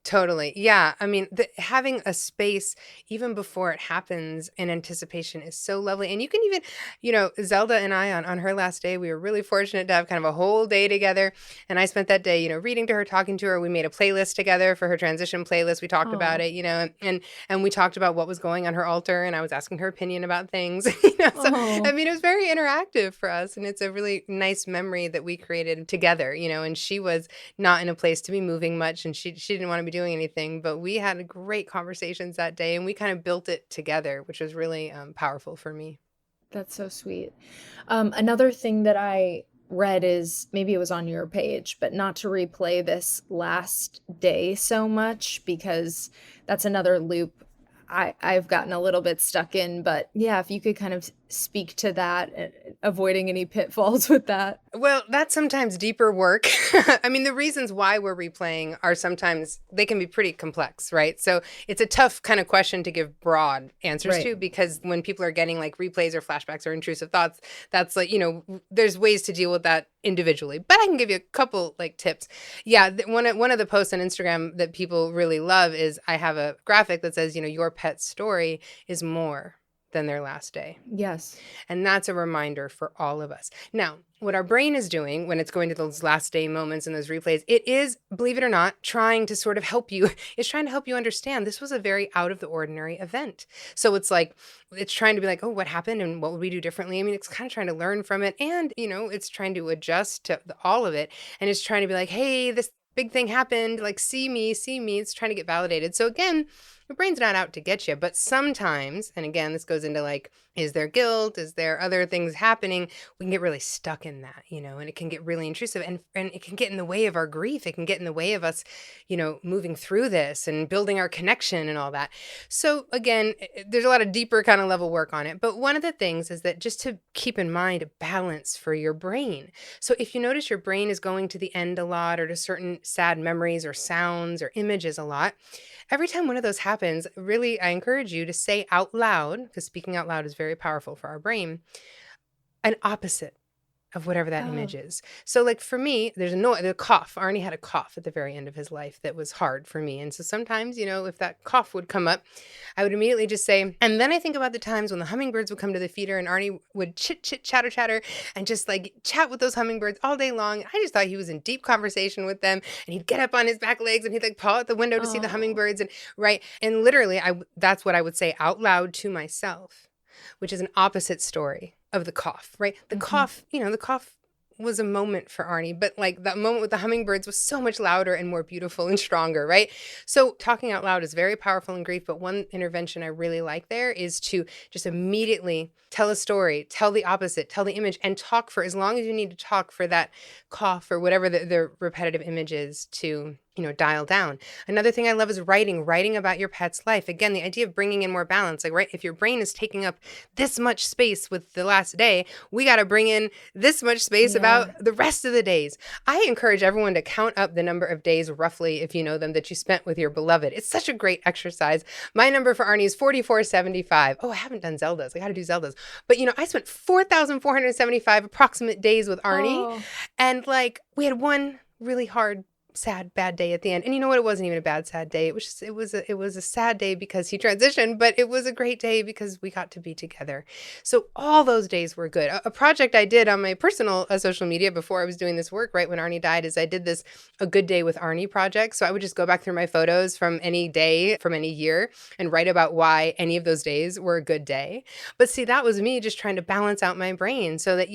Totally. Yeah. I mean, having a space even before it happens in anticipation is so lovely. And you can even, Zelda and I on her last day, we were really fortunate to have kind of a whole day together. And I spent that day, reading to her, talking to her. We made a playlist together for her transition playlist. We talked about it, and we talked about what was going on her altar. And I was asking her opinion about things. So, I mean, it was very interactive for us. And it's a really nice memory that we created together, and she was not in a place to be moving much, and she didn't want to be doing anything, but we had great conversations that day, and we kind of built it together, which was really powerful for me. That's so sweet. Another thing that I read is, maybe it was on your page, but not to replay this last day so much, because that's another loop I've gotten a little bit stuck in. But yeah, if you could kind of speak to that, avoiding any pitfalls with that. Well, that's sometimes deeper work. I mean, the reasons why we're replaying are sometimes, they can be pretty complex, right? So it's a tough kind of question to give broad answers to, because when people are getting like replays or flashbacks or intrusive thoughts, that's like, there's ways to deal with that individually. But I can give you a couple like tips. Yeah, one of the posts on Instagram that people really love is, I have a graphic that says, your pet's story is more than their last day. Yes. And that's a reminder for all of us. Now, what our brain is doing when it's going to those last day moments and those replays, it is, believe it or not, trying to sort of help you. It's trying to help you understand this was a very out of the ordinary event. So it's like, it's trying to be like, oh, what happened and what would we do differently? I mean, it's kind of trying to learn from it. And, it's trying to adjust to all of it. And it's trying to be like, hey, this big thing happened. Like, see me. It's trying to get validated. So again, your brain's not out to get you, but sometimes, and again, this goes into like, is there guilt? Is there other things happening? We can get really stuck in that, and it can get really intrusive, and it can get in the way of our grief. It can get in the way of us, moving through this and building our connection and all that. So again, there's a lot of deeper kind of level work on it. But one of the things is that just to keep in mind a balance for your brain. So if you notice your brain is going to the end a lot, or to certain sad memories or sounds or images a lot, every time one of those happens, really, I encourage you to say out loud, because speaking out loud is very powerful for our brain, an opposite of whatever that Oh. image is. So like for me, there's the cough. Arnie had a cough at the very end of his life that was hard for me. And so sometimes, if that cough would come up, I would immediately just say, and then I think about the times when the hummingbirds would come to the feeder and Arnie would chatter, and just like chat with those hummingbirds all day long. I just thought he was in deep conversation with them, and he'd get up on his back legs and he'd like paw out the window to see the hummingbirds. And right. And literally that's what I would say out loud to myself, which is an opposite story of the cough, right? The cough, the cough was a moment for Arnie, but like that moment with the hummingbirds was so much louder and more beautiful and stronger, right? So talking out loud is very powerful in grief, but one intervention I really like there is to just immediately tell a story, tell the opposite, tell the image, and talk for as long as you need to talk for that cough or whatever the repetitive image is to dial down. Another thing I love is writing about your pet's life. Again, the idea of bringing in more balance, like, right, if your brain is taking up this much space with the last day, we got to bring in this much space about the rest of the days. I encourage everyone to count up the number of days roughly, if you know them, that you spent with your beloved. It's such a great exercise. My number for Arnie is 4,475. Oh, I haven't done Zelda's. I got to do Zelda's. But, I spent 4,475 approximate days with Arnie. And like, we had one really hard, sad, bad day at the end. And you know what? It wasn't even a bad, sad day. It was a sad day because he transitioned, but it was a great day because we got to be together. So all those days were good. A project I did on my personal social media before I was doing this work, right when Arnie died, is I did this A Good Day with Arnie project. So I would just go back through my photos from any day, from any year, and write about why any of those days were a good day. But see, that was me just trying to balance out my brain so that,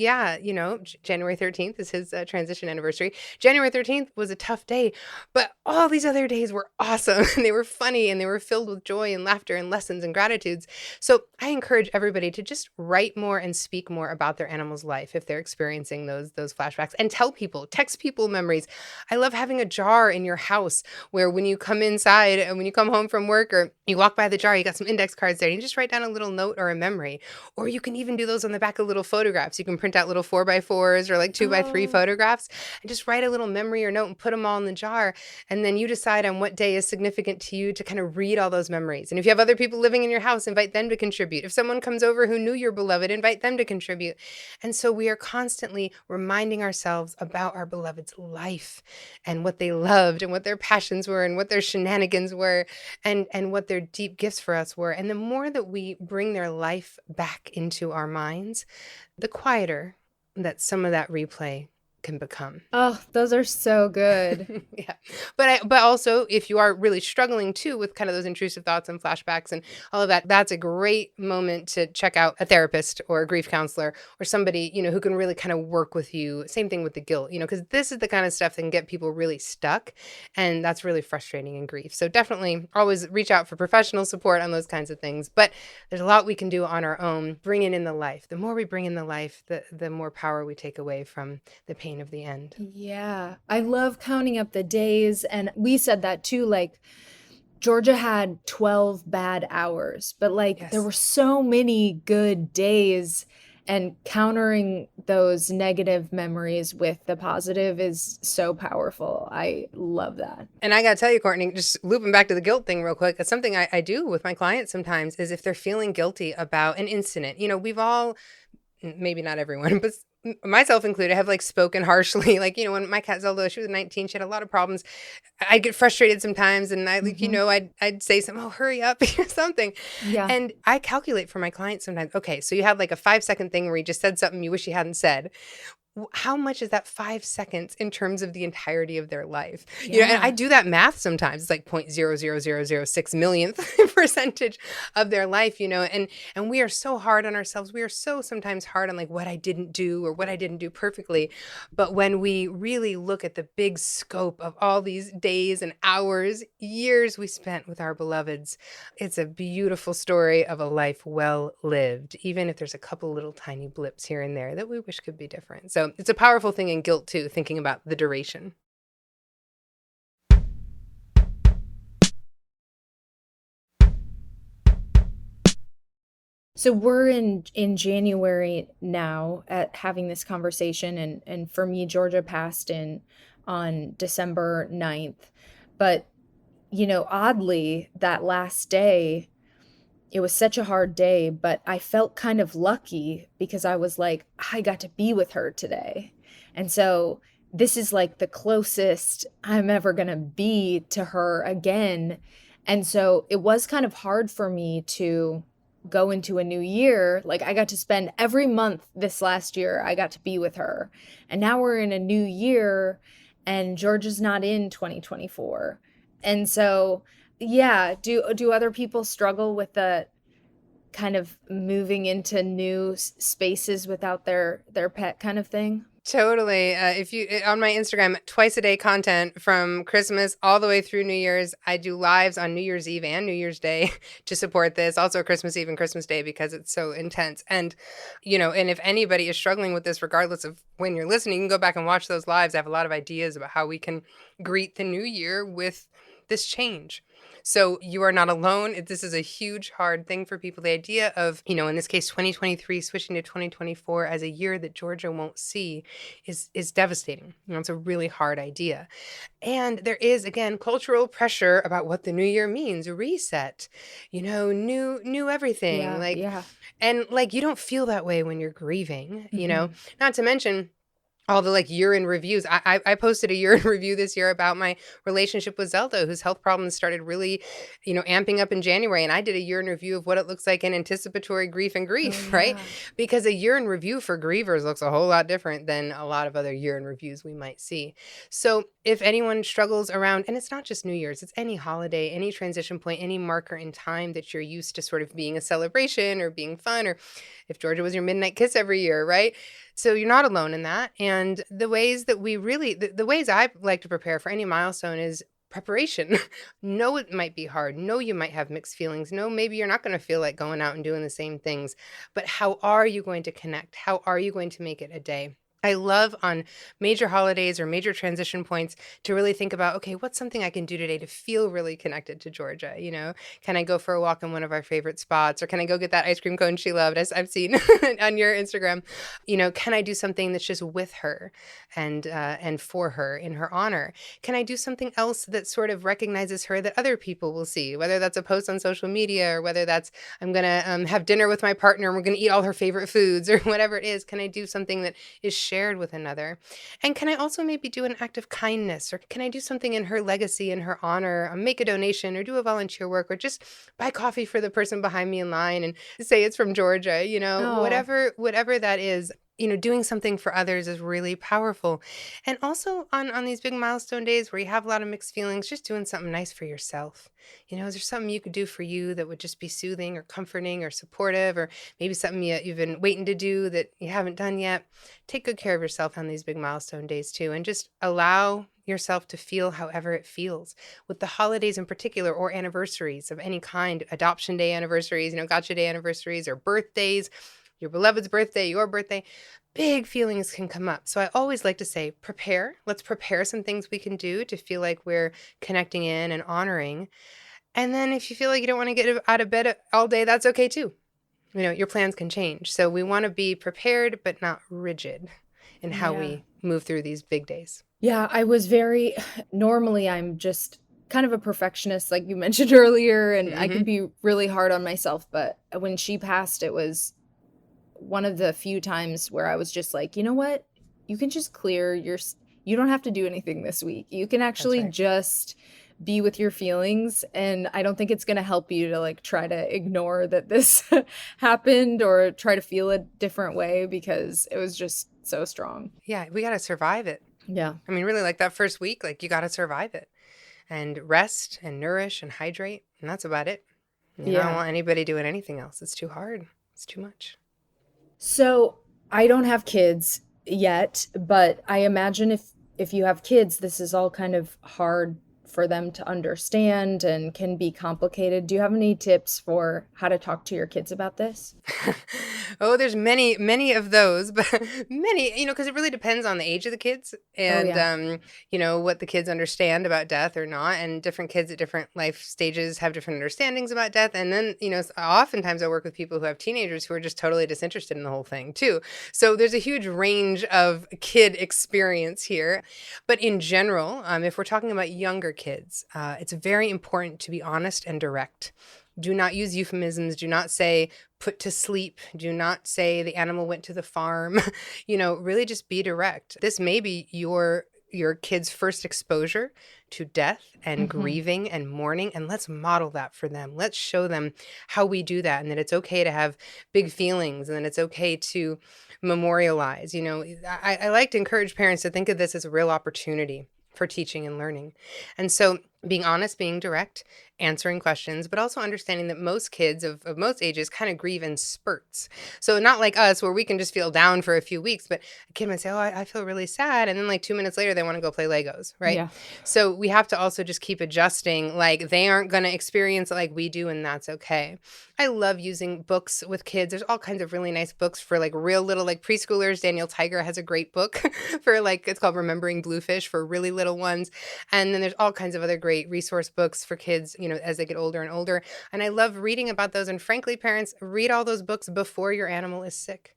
January 13th is his transition anniversary. January 13th was a tough day, but all these other days were awesome and they were funny and they were filled with joy and laughter and lessons and gratitudes. So I encourage everybody to just write more and speak more about their animal's life if they're experiencing those flashbacks, and tell people, text people memories. I love having a jar in your house where when you come inside and when you come home from work or you walk by the jar, you got some index cards there and you just write down a little note or a memory. Or you can even do those on the back of little photographs. You can print out little 4x4s or like 2x3 photographs and just write a little memory or note and put them all in the jar. And then you decide on what day is significant to you to kind of read all those memories. And if you have other people living in your house, invite them to contribute. If someone comes over who knew your beloved, invite them to contribute. And so we are constantly reminding ourselves about our beloved's life and what they loved and what their passions were and what their shenanigans were and what their deep gifts for us were. And the more that we bring their life back into our minds, the quieter that some of that replay can become. Oh, those are so good. Yeah. But also, if you are really struggling too with kind of those intrusive thoughts and flashbacks and all of that, that's a great moment to check out a therapist or a grief counselor or somebody, who can really kind of work with you. Same thing with the guilt, because this is the kind of stuff that can get people really stuck. And that's really frustrating in grief. So definitely always reach out for professional support on those kinds of things. But there's a lot we can do on our own, bringing in the life. The more we bring in the life, the more power we take away from the pain of the end. Yeah. I love counting up the days. And we said that too, like Georgia had 12 bad hours, but like there were so many good days, and countering those negative memories with the positive is so powerful. I love that. And I got to tell you, Courtney, just looping back to the guilt thing real quick, that's something I do with my clients sometimes, is if they're feeling guilty about an incident. We've all, maybe not everyone, but myself included, have like spoken harshly. Like, when my cat Zelda, she was 19, she had a lot of problems. I'd get frustrated sometimes and I'd say something, oh, hurry up, something. Yeah. And I calculate for my clients sometimes, okay, so you had like a 5-second thing where you just said something you wish you hadn't said. How much is that 5 seconds in terms of the entirety of their life? Yeah. And I do that math sometimes. It's like 0.00006 millionth percentage of their life, and we are so hard on ourselves. We are so sometimes hard on like what I didn't do or what I didn't do perfectly. But when we really look at the big scope of all these days and hours, years we spent with our beloveds, it's a beautiful story of a life well lived, even if there's a couple little tiny blips here and there that we wish could be different. So it's a powerful thing in guilt too, thinking about the duration. So we're in January now at having this conversation, and for me, Georgia passed on December 9th. But, oddly, that last day, it was such a hard day, but I felt kind of lucky because I was like, I got to be with her today. And so this is like the closest I'm ever going to be to her again. And so it was kind of hard for me to go into a new year. Like I got to spend every month this last year, I got to be with her. And now we're in a new year and Georgia's not in 2024. And so, yeah, do other people struggle with the kind of moving into new spaces without their pet kind of thing? Totally. If you on my Instagram, twice a day content from Christmas all the way through New Year's. I do lives on New Year's Eve and New Year's Day to support this. Also Christmas Eve and Christmas Day because it's so intense. And, and if anybody is struggling with this, regardless of when you're listening, you can go back and watch those lives. I have a lot of ideas about how we can greet the new year with this change. So you are not alone. This is a huge, hard thing for people. The idea of, in this case, 2023 switching to 2024 as a year that Georgia won't see is devastating. It's a really hard idea. And there is, again, cultural pressure about what the new year means. Reset, new everything. And you don't feel that way when you're grieving, not to mention all the year-end reviews. I posted a year-end review this year about my relationship with Zelda, whose health problems started really, amping up in January. And I did a year-end review of what it looks like in anticipatory grief and grief, right? Because a year-end review for grievers looks a whole lot different than a lot of other year-end reviews we might see. So if anyone struggles around, and it's not just New Year's, it's any holiday, any transition point, any marker in time that you're used to sort of being a celebration or being fun, or if Georgia was your midnight kiss every year, right? So you're not alone in that. And the ways that the ways I like to prepare for any milestone is preparation. Know it might be hard. Know you might have mixed feelings. Know maybe you're not going to feel like going out and doing the same things. But how are you going to connect? How are you going to make it a day? I love on major holidays or major transition points to really think about, okay, what's something I can do today to feel really connected to Georgia? Can I go for a walk in one of our favorite spots, or can I go get that ice cream cone she loved, as I've seen on your Instagram? Can I do something that's just with her and for her in her honor? Can I do something else that sort of recognizes her that other people will see, whether that's a post on social media or whether that's I'm going to have dinner with my partner and we're going to eat all her favorite foods or whatever it is? Can I do something that is shared with another? And can I also maybe do an act of kindness, or can I do something in her legacy, in her honor, make a donation or do a volunteer work, or just buy coffee for the person behind me in line and say it's from Georgia, whatever that is. Doing something for others is really powerful. And also on these big milestone days where you have a lot of mixed feelings, just doing something nice for yourself. Is there something you could do for you that would just be soothing or comforting or supportive, or maybe something you've been waiting to do that you haven't done yet? Take good care of yourself on these big milestone days too, and just allow yourself to feel however it feels. With the holidays in particular, or anniversaries of any kind, adoption day anniversaries, gotcha day anniversaries, or birthdays, your beloved's birthday, your birthday, big feelings can come up. So I always like to say, prepare. Let's prepare some things we can do to feel like we're connecting in and honoring. And then if you feel like you don't want to get out of bed all day, that's okay too. Your plans can change. So we want to be prepared, but not rigid in how we move through these big days. Yeah, normally I'm just kind of a perfectionist, like you mentioned earlier, and I can be really hard on myself. But when she passed, it was one of the few times where I was just like, you know what? You can just you don't have to do anything this week. You can actually just be with your feelings. And I don't think it's going to help you to try to ignore that this happened or try to feel a different way, because it was just so strong. Yeah, we got to survive it. Yeah. I mean, really, that first week, you got to survive it and rest and nourish and hydrate. And that's about it. I don't want anybody doing anything else. It's too hard. It's too much. So I don't have kids yet, but I imagine if you have kids, this is all kind of hard for them to understand and can be complicated. Do you have any tips for how to talk to your kids about this? Oh, there's many of those, but many, because it really depends on the age of the kids and, what the kids understand about death or not. And different kids at different life stages have different understandings about death. And then, oftentimes I work with people who have teenagers who are just totally disinterested in the whole thing too. So there's a huge range of kid experience here. But in general, if we're talking about younger kids, it's very important to be honest and direct Do not use euphemisms. Do not say put to sleep. Do not say the animal went to the farm. Really just be direct. This may be your kid's first exposure to death and grieving and mourning, and let's model that for them. Let's show them how we do that, and that it's okay to have big feelings, and that it's okay to memorialize. I like to encourage parents to think of this as a real opportunity for teaching and learning. And so being honest, being direct, answering questions, but also understanding that most kids of most ages kind of grieve in spurts. So not like us where we can just feel down for a few weeks, but a kid might say, oh, I feel really sad. And then like 2 minutes later, they want to go play Legos, right? Yeah. So we have to also just keep adjusting. Like they aren't going to experience it like we do, and that's okay. I love using books with kids. There's all kinds of really nice books for like real little like preschoolers. Daniel Tiger has a great book for like, it's called Remembering Bluefish for really little ones. And then there's all kinds of other great resource books for kids, as they get older and older. And I love reading about those. And frankly, parents, read all those books before your animal is sick.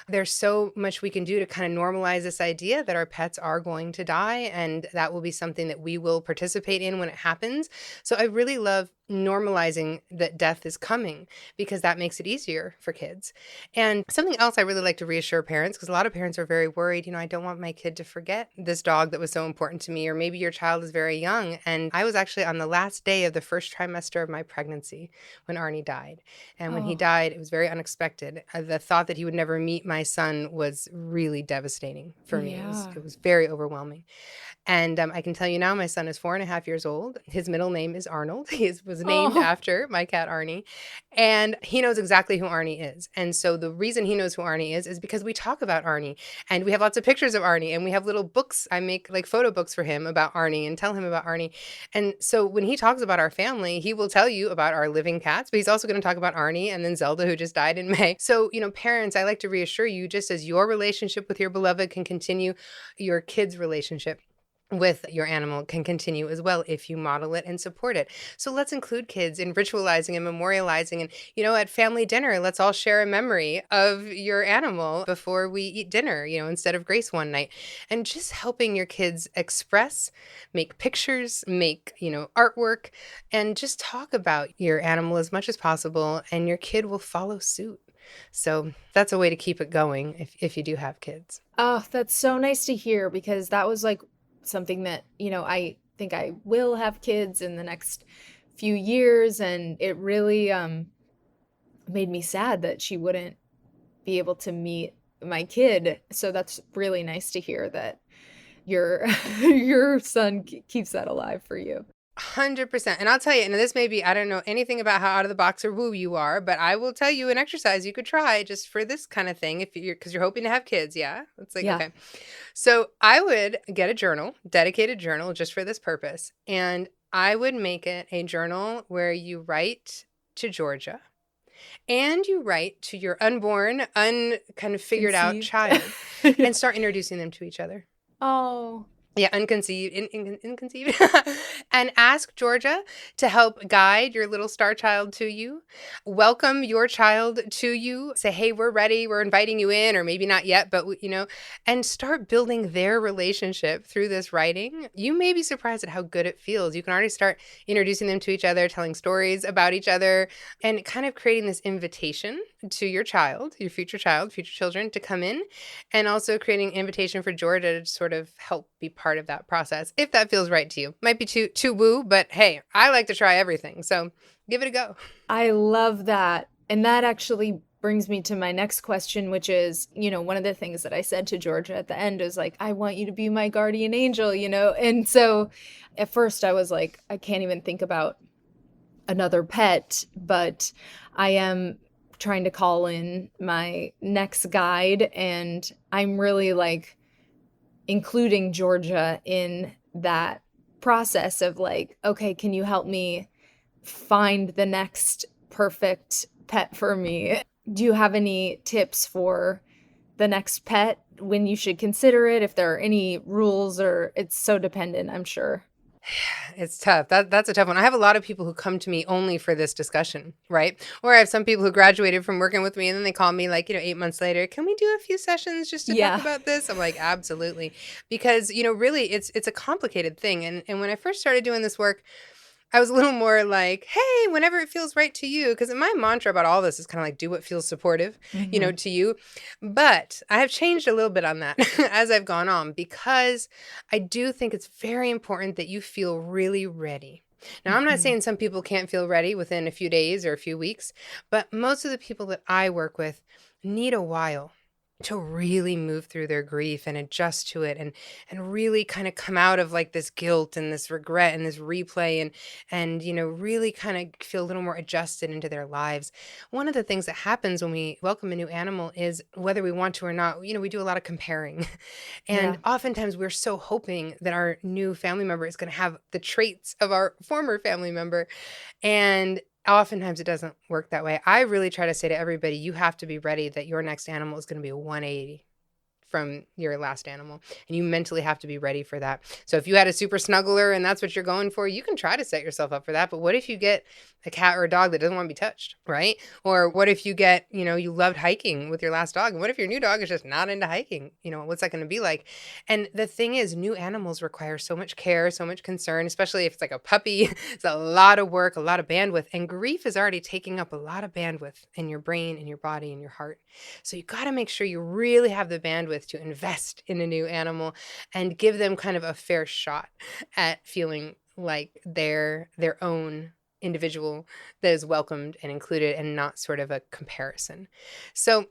There's so much we can do to kind of normalize this idea that our pets are going to die, and that will be something that we will participate in when it happens. So I really love normalizing that death is coming, because that makes it easier for kids. And something else I really like to reassure parents, because a lot of parents are very worried, I don't want my kid to forget this dog that was so important to me, or maybe your child is very young. And I was actually on the last day of the first trimester of my pregnancy when Arnie died. And when he died, it was very unexpected. The thought that he would never meet my son was really devastating for me. It was very overwhelming. And I can tell you now, my son is 4.5 years old. His middle name is Arnold. He was named after my cat Arnie. And he knows exactly who Arnie is. And so the reason he knows who Arnie is because we talk about Arnie. And we have lots of pictures of Arnie. And we have little books. I make like photo books for him about Arnie and tell him about Arnie. And so when he talks about our family, he will tell you about our living cats. But he's also going to talk about Arnie and then Zelda, who just died in May. So, parents, I like to reassure you, just as your relationship with your beloved can continue, your kids' relationship with your animal can continue as well if you model it and support it. So let's include kids in ritualizing and memorializing. And, at family dinner, let's all share a memory of your animal before we eat dinner, instead of grace one night. And just helping your kids express, make pictures, make, artwork, and just talk about your animal as much as possible. And your kid will follow suit. So that's a way to keep it going if you do have kids. Oh, that's so nice to hear, because that was like something that, I think I will have kids in the next few years. And it really made me sad that she wouldn't be able to meet my kid. So that's really nice to hear that your son keeps that alive for you. 100%. And I'll tell you, and this may be, I don't know anything about how out of the box or woo you are, but I will tell you an exercise you could try just for this kind of thing, because you're hoping to have kids. Yeah. It's like, okay. So I would get a journal, dedicated journal just for this purpose. And I would make it a journal where you write to Georgia and you write to your unborn, kind of figured out child and start introducing them to each other. Oh, Yeah, unconceived, inconceived. And ask Georgia to help guide your little star child to you. Welcome your child to you. Say, hey, we're ready. We're inviting you in, or maybe not yet, but, and start building their relationship through this writing. You may be surprised at how good it feels. You can already start introducing them to each other, telling stories about each other, and kind of creating this invitation to your child, your future children to come in, and also creating an invitation for Georgia to sort of help be part of that process, if that feels right to you. Might be too woo, but hey, I like to try everything, so give it a go. I love that. And that actually brings me to my next question, which is, one of the things that I said to Georgia at the end is like, I want you to be my guardian angel, And so at first I was like, I can't even think about another pet, but I am trying to call in my next guide, and I'm really like including Georgia in that process of like, okay, can you help me find the next perfect pet for me? Do you have any tips for the next pet, when you should consider it, if there are any rules, or it's so dependent, I'm sure? It's tough. That's a tough one. I have a lot of people who come to me only for this discussion, right? Or I have some people who graduated from working with me and then they call me like, 8 months later, can we do a few sessions just to talk about this? I'm like, absolutely. Because, really it's a complicated thing. And when I first started doing this work, I was a little more like, hey, whenever it feels right to you, because my mantra about all this is kind of like, do what feels supportive, to you. But I have changed a little bit on that as I've gone on, because I do think it's very important that you feel really ready. Now, I'm not saying some people can't feel ready within a few days or a few weeks, but most of the people that I work with need a while to really move through their grief and adjust to it, and really kind of come out of like this guilt and this regret and this replay, and really kind of feel a little more adjusted into their lives. One of the things that happens when we welcome a new animal is, whether we want to or not, we do a lot of comparing. And oftentimes we're so hoping that our new family member is going to have the traits of our former family member, and oftentimes it doesn't work that way. I really try to say to everybody, you have to be ready that your next animal is going to be a 180 from your last animal. And you mentally have to be ready for that. So if you had a super snuggler and that's what you're going for, you can try to set yourself up for that. But what if you get a cat or a dog that doesn't want to be touched, right? Or what if you get, you loved hiking with your last dog? And what if your new dog is just not into hiking? What's that going to be like? And the thing is, new animals require so much care, so much concern, especially if it's like a puppy. It's a lot of work, a lot of bandwidth. And grief is already taking up a lot of bandwidth in your brain, in your body, in your heart. So you got to make sure you really have the bandwidth to invest in a new animal and give them kind of a fair shot at feeling like they're their own individual that is welcomed and included, and not sort of a comparison. So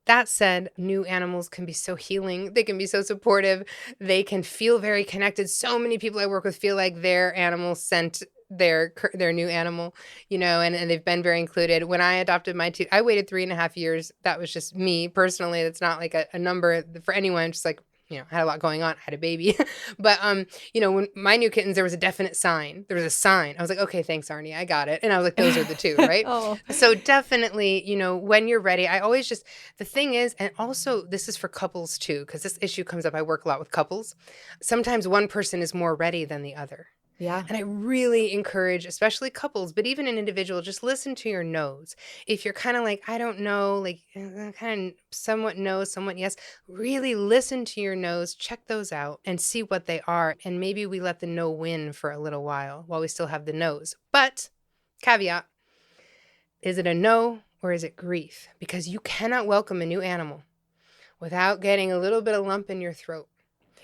that said, new animals can be so healing. They can be so supportive. They can feel very connected. So many people I work with feel like their animal sent their new animal, and they've been very included. When I adopted my two, I waited 3.5 years. That was just me personally. That's not like a number for anyone. Just like, I had a lot going on. I had a baby. But, when my new kittens, there was a definite sign. There was a sign. I was like, okay, thanks, Arnie. I got it. And I was like, those are the two, right? So definitely, when you're ready, I always the thing is, and also this is for couples too, because this issue comes up. I work a lot with couples. Sometimes one person is more ready than the other. Yeah. And I really encourage, especially couples, but even an individual, just listen to your no's. If you're kind of like, I don't know, like kind of somewhat no, somewhat yes, really listen to your no's, check those out and see what they are. And maybe we let the no win for a little while we still have the no's. But caveat, is it a no or is it grief? Because you cannot welcome a new animal without getting a little bit of lump in your throat.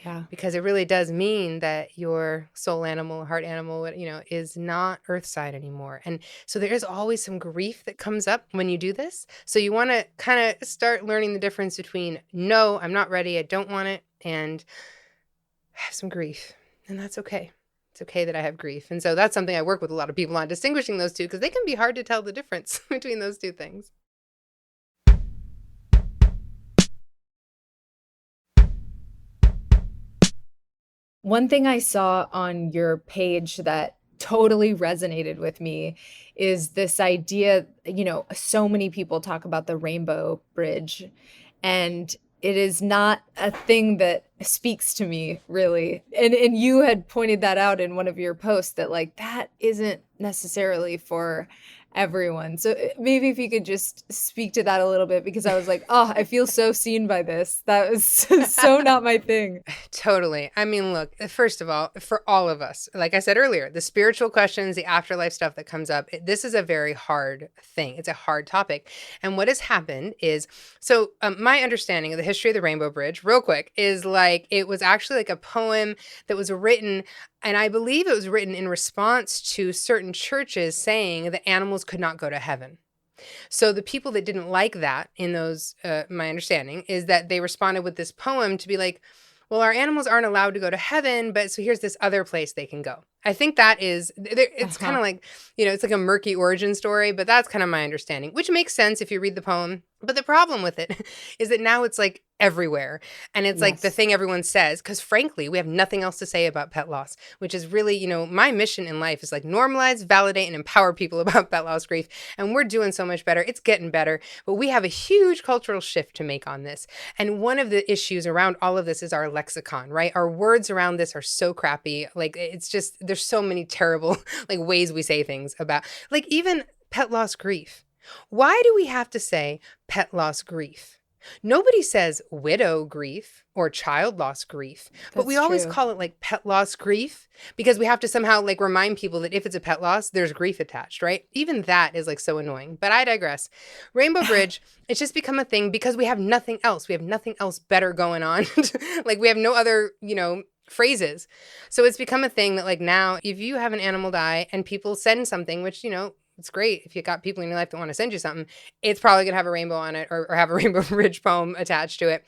Yeah. Because it really does mean that your soul animal, heart animal, is not earthside anymore. And so there is always some grief that comes up when you do this. So you want to kind of start learning the difference between, no, I'm not ready, I don't want it, and have some grief. And that's okay. It's okay that I have grief. And so that's something I work with a lot of people on, distinguishing those two, because they can be hard to tell the difference between those two things. One thing I saw on your page that totally resonated with me is this idea, so many people talk about the rainbow bridge, and it is not a thing that speaks to me really. And you had pointed that out in one of your posts, that like that isn't necessarily for everyone. So maybe if you could just speak to that a little bit, because I was like, oh, I feel so seen by this. That was so not my thing. Totally. I mean, look, first of all, for all of us, like I said earlier, the spiritual questions, the afterlife stuff that comes up, this is a very hard thing. It's a hard topic. And what has happened is, so my understanding of the history of the Rainbow Bridge, real quick, is like, it was actually like a poem that was written, and I believe it was written in response to certain churches saying that animals could not go to heaven. So the people that didn't like that, in those, my understanding, is that they responded with this poem to be like, well, our animals aren't allowed to go to heaven, but so here's this other place they can go. I think that is, it's kind of like, it's like a murky origin story, but that's kind of my understanding, which makes sense if you read the poem. But the problem with it is that now it's like everywhere. And it's like the thing everyone says, because frankly, we have nothing else to say about pet loss, which is really, my mission in life is like normalize, validate, and empower people about pet loss grief. And we're doing so much better. It's getting better. But we have a huge cultural shift to make on this. And one of the issues around all of this is our lexicon, right? Our words around this are so crappy. Like, it's just, there's so many terrible like ways we say things about, like, even pet loss grief. Why do we have to say pet loss grief? Nobody says widow grief or child loss grief, but we always call it like pet loss grief because we have to somehow like remind people that if it's a pet loss, there's grief attached, right? Even that is like so annoying, but I digress. Rainbow Bridge, it's just become a thing because we have nothing else. We have nothing else better going on. Like we have no other, phrases. So it's become a thing that like now if you have an animal die and people send something, which, it's great if you got people in your life that want to send you something, it's probably going to have a rainbow on it or have a Rainbow Bridge poem attached to it.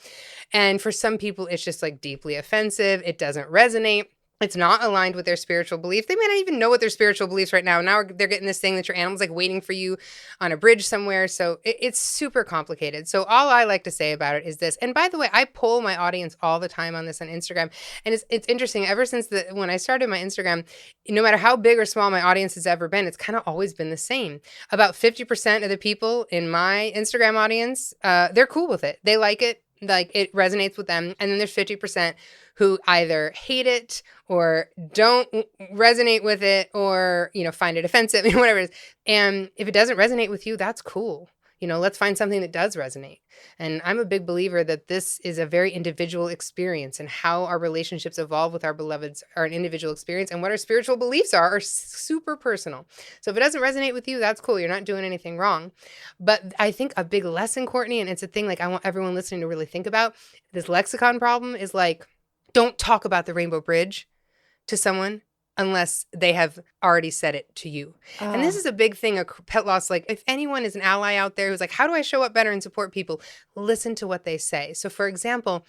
And for some people, it's just like deeply offensive. It doesn't resonate. It's not aligned with their spiritual beliefs. They may not even know what their spiritual beliefs right now. Now they're getting this thing that your animal's like waiting for you on a bridge somewhere. So it's super complicated. So all I like to say about it is this. And by the way, I poll my audience all the time on this on Instagram. And it's interesting. Ever since when I started my Instagram, no matter how big or small my audience has ever been, it's kind of always been the same. About 50% of the people in my Instagram audience, they're cool with it. They like it. Like it resonates with them. And then there's 50% who either hate it or don't resonate with it or, find it offensive, whatever it is. And if it doesn't resonate with you, that's cool. Let's find something that does resonate. And I'm a big believer that this is a very individual experience, and how our relationships evolve with our beloveds are an individual experience, and what our spiritual beliefs are super personal. So if it doesn't resonate with you, that's cool. You're not doing anything wrong. But I think a big lesson, Courtney, and it's a thing like I want everyone listening to really think about, this lexicon problem is like, don't talk about the Rainbow Bridge to someone unless they have already said it to you. Oh. And this is a big thing, a pet loss. Like if anyone is an ally out there who's like, how do I show up better and support people? Listen to what they say. So for example,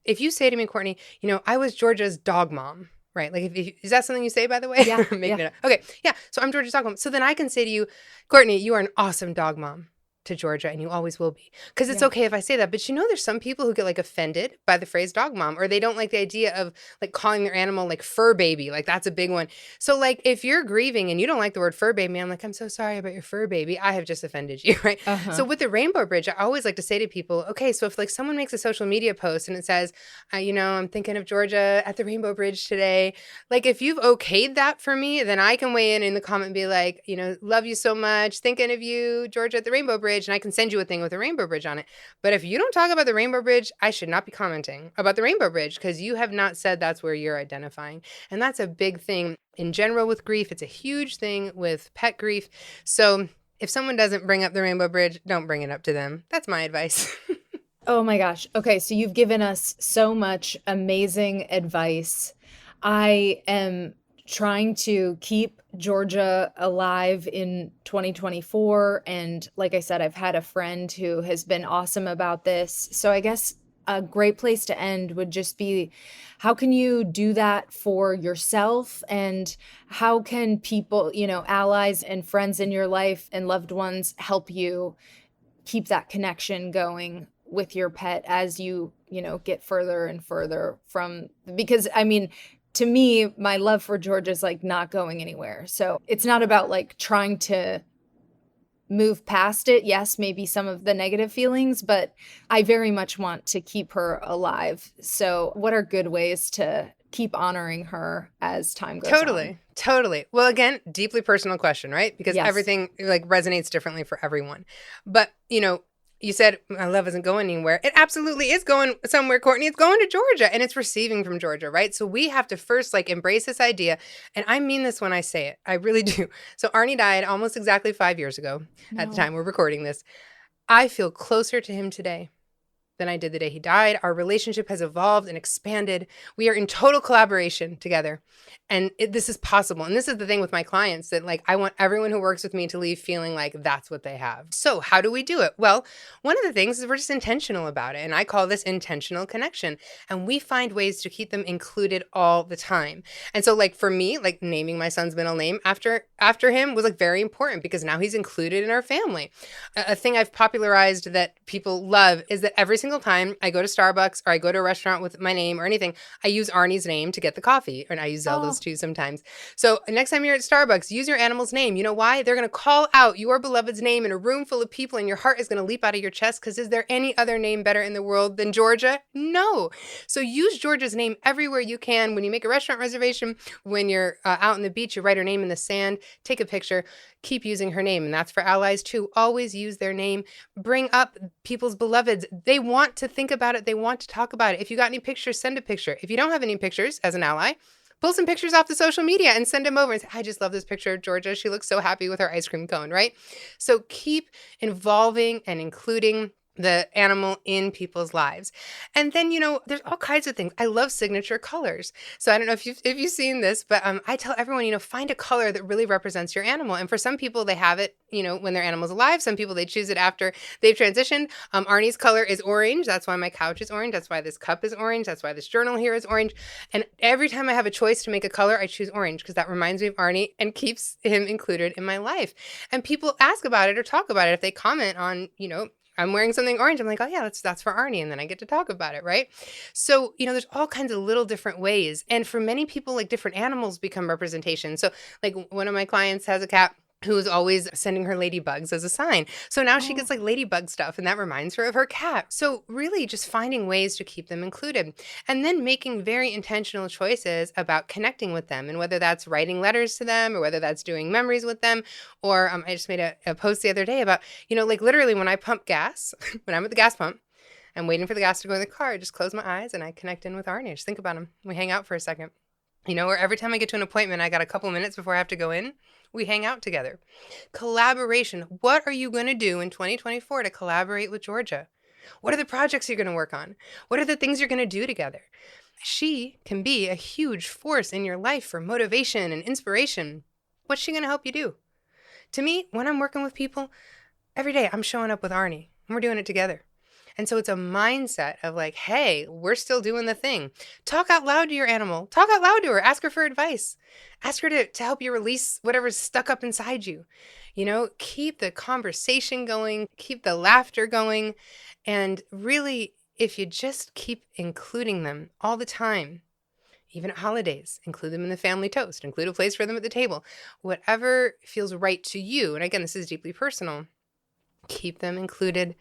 if you say to me, Courtney, I was Georgia's dog mom, right? Like, is that something you say, by the way? Yeah. Making it up. Okay. Yeah. So I'm Georgia's dog mom. So then I can say to you, Courtney, you are an awesome dog mom to Georgia, and you always will be. Because it's okay if I say that. But there's some people who get like offended by the phrase dog mom, or they don't like the idea of like calling their animal like fur baby. Like that's a big one. So like if you're grieving and you don't like the word fur baby, I'm like, I'm so sorry about your fur baby. I have just offended you, right? Uh-huh. So with the Rainbow Bridge, I always like to say to people, okay, so if like someone makes a social media post and it says, I'm thinking of Georgia at the Rainbow Bridge today. Like if you've okayed that for me, then I can weigh in the comment and be like, love you so much. Thinking of you, Georgia at the Rainbow Bridge. And I can send you a thing with a Rainbow Bridge on it. But if you don't talk about the Rainbow Bridge, I should not be commenting about the Rainbow Bridge because you have not said that's where you're identifying. And that's a big thing in general with grief. It's a huge thing with pet grief. So if someone doesn't bring up the Rainbow Bridge, don't bring it up to them. That's my advice. Oh my gosh. Okay, so you've given us so much amazing advice. I am trying to keep Georgia alive in 2024. And like I said, I've had a friend who has been awesome about this. So I guess a great place to end would just be, how can you do that for yourself? And how can people, allies and friends in your life and loved ones help you keep that connection going with your pet as you, get further and further from, because to me, my love for Georgia is like not going anywhere. So it's not about like trying to move past it. Yes, maybe some of the negative feelings, but I very much want to keep her alive. So what are good ways to keep honoring her as time goes on? Totally. Well, again, deeply personal question, right? Because everything like resonates differently for everyone. But, you said my love isn't going anywhere. It absolutely is going somewhere, Courtney. It's going to Georgia and it's receiving from Georgia, right? So we have to first like embrace this idea. And I mean this when I say it. I really do. So Arnie died almost exactly 5 years ago at the time we're recording this. I feel closer to him today than I did the day he died. Our relationship has evolved and expanded. We are in total collaboration together. And this is possible. And this is the thing with my clients that like, I want everyone who works with me to leave feeling like that's what they have. So how do we do it? Well, one of the things is we're just intentional about it. And I call this intentional connection. And we find ways to keep them included all the time. And so like for me, like naming my son's middle name after him was like very important because now he's included in our family. A thing I've popularized that people love is that every single time I go to Starbucks or I go to a restaurant with my name or anything, I use Arnie's name to get the coffee. And I use Zelda's too sometimes. So next time you're at Starbucks, use your animal's name. You know why? They're going to call out your beloved's name in a room full of people and your heart is going to leap out of your chest because is there any other name better in the world than Georgia? No. So use Georgia's name everywhere you can. When you make a restaurant reservation, when you're out on the beach, you write her name in the sand, take a picture, keep using her name. And that's for allies too. Always use their name. Bring up people's beloveds. They want to think about it. They want to talk about it. If you got any pictures, send a picture. If you don't have any pictures as an ally, pull some pictures off the social media and send them over and say, I just love this picture of Georgia. She looks so happy with her ice cream cone, right? So keep involving and including the animal in people's lives. And then, there's all kinds of things. I love signature colors. So I don't know if you've seen this, but I tell everyone, find a color that really represents your animal. And for some people, they have it, when their animal's alive. Some people, they choose it after they've transitioned. Arnie's color is orange. That's why my couch is orange. That's why this cup is orange. That's why this journal here is orange. And every time I have a choice to make a color, I choose orange because that reminds me of Arnie and keeps him included in my life. And people ask about it or talk about it if they comment on, I'm wearing something orange. I'm like, oh yeah, that's for Arnie. And then I get to talk about it, right? So, there's all kinds of little different ways. And for many people, like different animals become representation. So like one of my clients has a cat who is always sending her ladybugs as a sign. So now she gets like ladybug stuff and that reminds her of her cat. So really just finding ways to keep them included and then making very intentional choices about connecting with them and whether that's writing letters to them or whether that's doing memories with them. Or I just made a post the other day about, like literally when I pump gas, when I'm at the gas pump, I'm waiting for the gas to go in the car, I just close my eyes and I connect in with Arnie. I just think about him. We hang out for a second. Or every time I get to an appointment, I got a couple minutes before I have to go in. We hang out together. Collaboration. What are you going to do in 2024 to collaborate with Georgia? What are the projects you're going to work on? What are the things you're going to do together? She can be a huge force in your life for motivation and inspiration. What's she going to help you do? To me, when I'm working with people, every day I'm showing up with Arnie and we're doing it together. And so it's a mindset of like, hey, we're still doing the thing. Talk out loud to your animal. Talk out loud to her. Ask her for advice. Ask her to help you release whatever's stuck up inside you. Keep the conversation going. Keep the laughter going. And really, if you just keep including them all the time, even at holidays, include them in the family toast. Include a place for them at the table. Whatever feels right to you. And again, this is deeply personal. Keep them included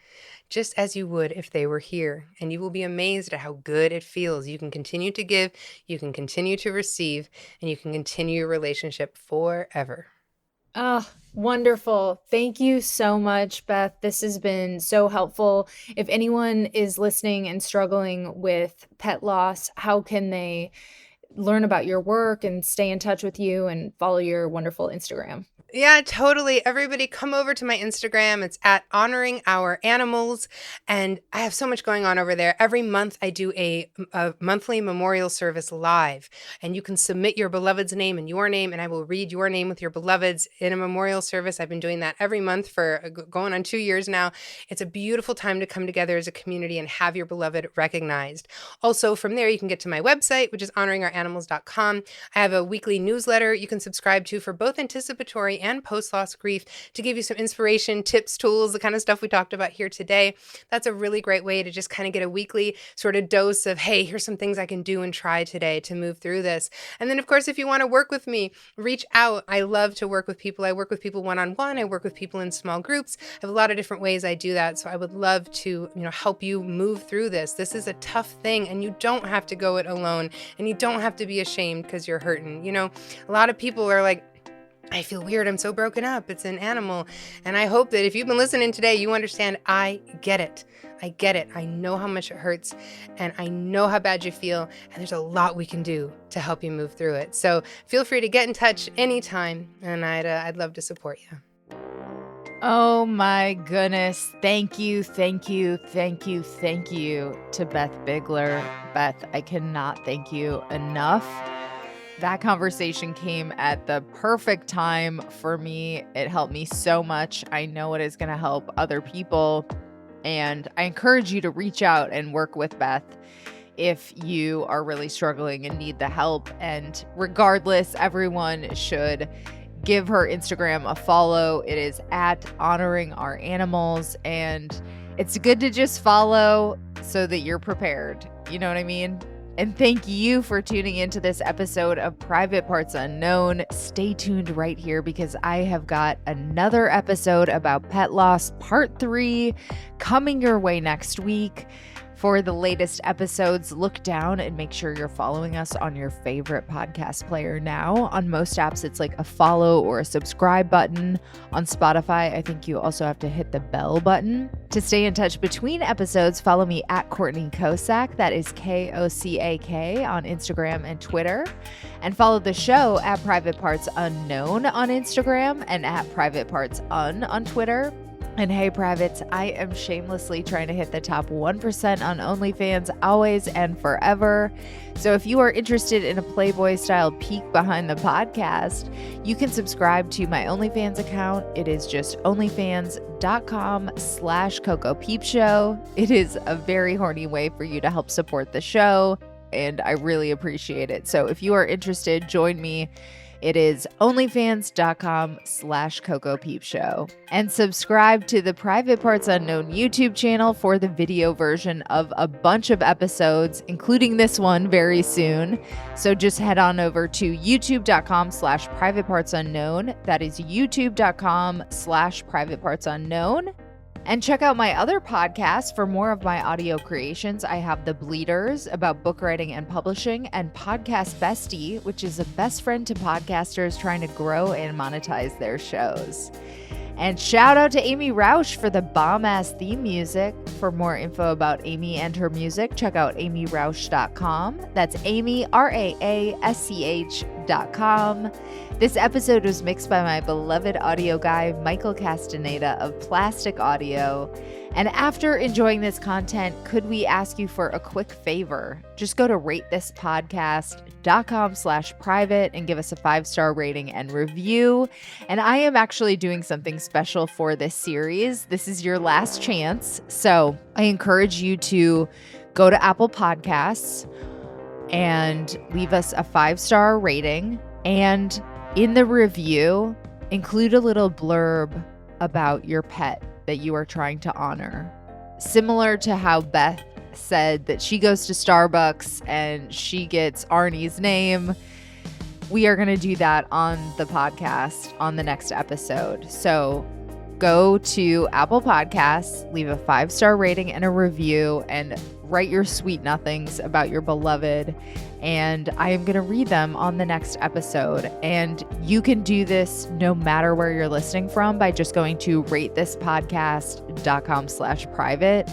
just as you would if they were here. And you will be amazed at how good it feels. You can continue to give, you can continue to receive, and you can continue your relationship forever. Oh, wonderful. Thank you so much, Beth. This has been so helpful. If anyone is listening and struggling with pet loss, how can they learn about your work and stay in touch with you and follow your wonderful Instagram? Yeah, totally. Everybody come over to my Instagram. It's at Honoring Our Animals. And I have so much going on over there. Every month I do a monthly memorial service live. And you can submit your beloved's name and your name, and I will read your name with your beloved's in a memorial service. I've been doing that every month for going on 2 years now. It's a beautiful time to come together as a community and have your beloved recognized. Also, from there, you can get to my website, which is honoringouranimals.com. I have a weekly newsletter you can subscribe to for both anticipatory and post-loss grief to give you some inspiration, tips, tools, the kind of stuff we talked about here today. That's a really great way to just kind of get a weekly sort of dose of, hey, here's some things I can do and try today to move through this. And then, of course, if you want to work with me, reach out. I love to work with people. I work with people one-on-one. I work with people in small groups. I have a lot of different ways I do that. So I would love to, help you move through this. This is a tough thing, and you don't have to go it alone, and you don't have to be ashamed because you're hurting. A lot of people are like, I feel weird. I'm so broken up. It's an animal. And I hope that if you've been listening today, you understand I get it. I get it. I know how much it hurts and I know how bad you feel. And there's a lot we can do to help you move through it. So feel free to get in touch anytime. And I'd love to support you. Oh my goodness. Thank you to Beth Bigler. Beth, I cannot thank you enough. That conversation came at the perfect time for me. It helped me so much. I know it is going to help other people. And I encourage you to reach out and work with Beth if you are really struggling and need the help. And regardless, everyone should give her Instagram a follow. It is at Honoring Our Animals. And it's good to just follow so that you're prepared. You know what I mean? And thank you for tuning into this episode of Private Parts Unknown. Stay tuned right here because I have got another episode about pet loss, part 3, coming your way next week. For the latest episodes, look down and make sure you're following us on your favorite podcast player now. On most apps, it's like a follow or a subscribe button. On Spotify, I think you also have to hit the bell button. To stay in touch between episodes, follow me at Courtney Kocak, that is Kocak, on Instagram and Twitter. And follow the show at Private Parts Unknown on Instagram and at Private Parts Un on Twitter. And hey, privates, I am shamelessly trying to hit the top 1% on OnlyFans always and forever. So if you are interested in a Playboy-style peek behind the podcast, you can subscribe to my OnlyFans account. It is just onlyfans.com/CocoPeepShow. It is a very horny way for you to help support the show, and I really appreciate it. So if you are interested, join me. It is onlyfans.com/CocoPeepShow. And subscribe to the Private Parts Unknown YouTube channel for the video version of a bunch of episodes, including this one very soon. So just head on over to youtube.com/privatepartsunknown. That is youtube.com/privatepartsunknown. And check out my other podcasts for more of my audio creations. I have The Bleeders about book writing and publishing, and Podcast Bestie, which is a best friend to podcasters trying to grow and monetize their shows. And shout out to Amy Rausch for the bomb-ass theme music. For more info about Amy and her music, check out amyrausch.com. That's Amy, RAASCH.com. This episode was mixed by my beloved audio guy, Michael Castaneda of Plastic Audio. And after enjoying this content, could we ask you for a quick favor? Just go to ratethispodcast.com/private and give us a 5-star rating and review. And I am actually doing something special for this series. This is your last chance. So I encourage you to go to Apple Podcasts and leave us a 5-star rating. And in the review, include a little blurb about your pet that you are trying to honor. Similar to how Beth said that she goes to Starbucks and she gets Arnie's name, we are going to do that on the podcast on the next episode. So go to Apple Podcasts, leave a 5-star rating and a review, and write your sweet nothings about your beloved. And I am going to read them on the next episode. And you can do this no matter where you're listening from by just going to ratethispodcast.com/private.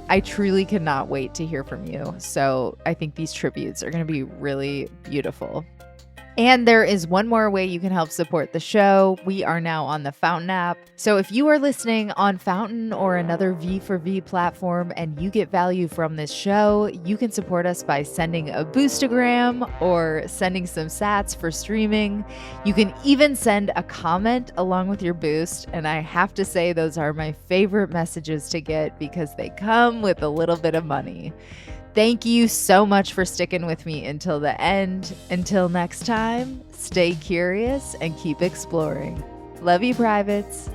I truly cannot wait to hear from you. So I think these tributes are going to be really beautiful. And there is one more way you can help support the show. We are now on the Fountain app. So if you are listening on Fountain or another V4V platform and you get value from this show, you can support us by sending a boostagram or sending some sats for streaming. You can even send a comment along with your boost. And I have to say, those are my favorite messages to get because they come with a little bit of money. Thank you so much for sticking with me until the end. Until next time, stay curious and keep exploring. Love you, privates.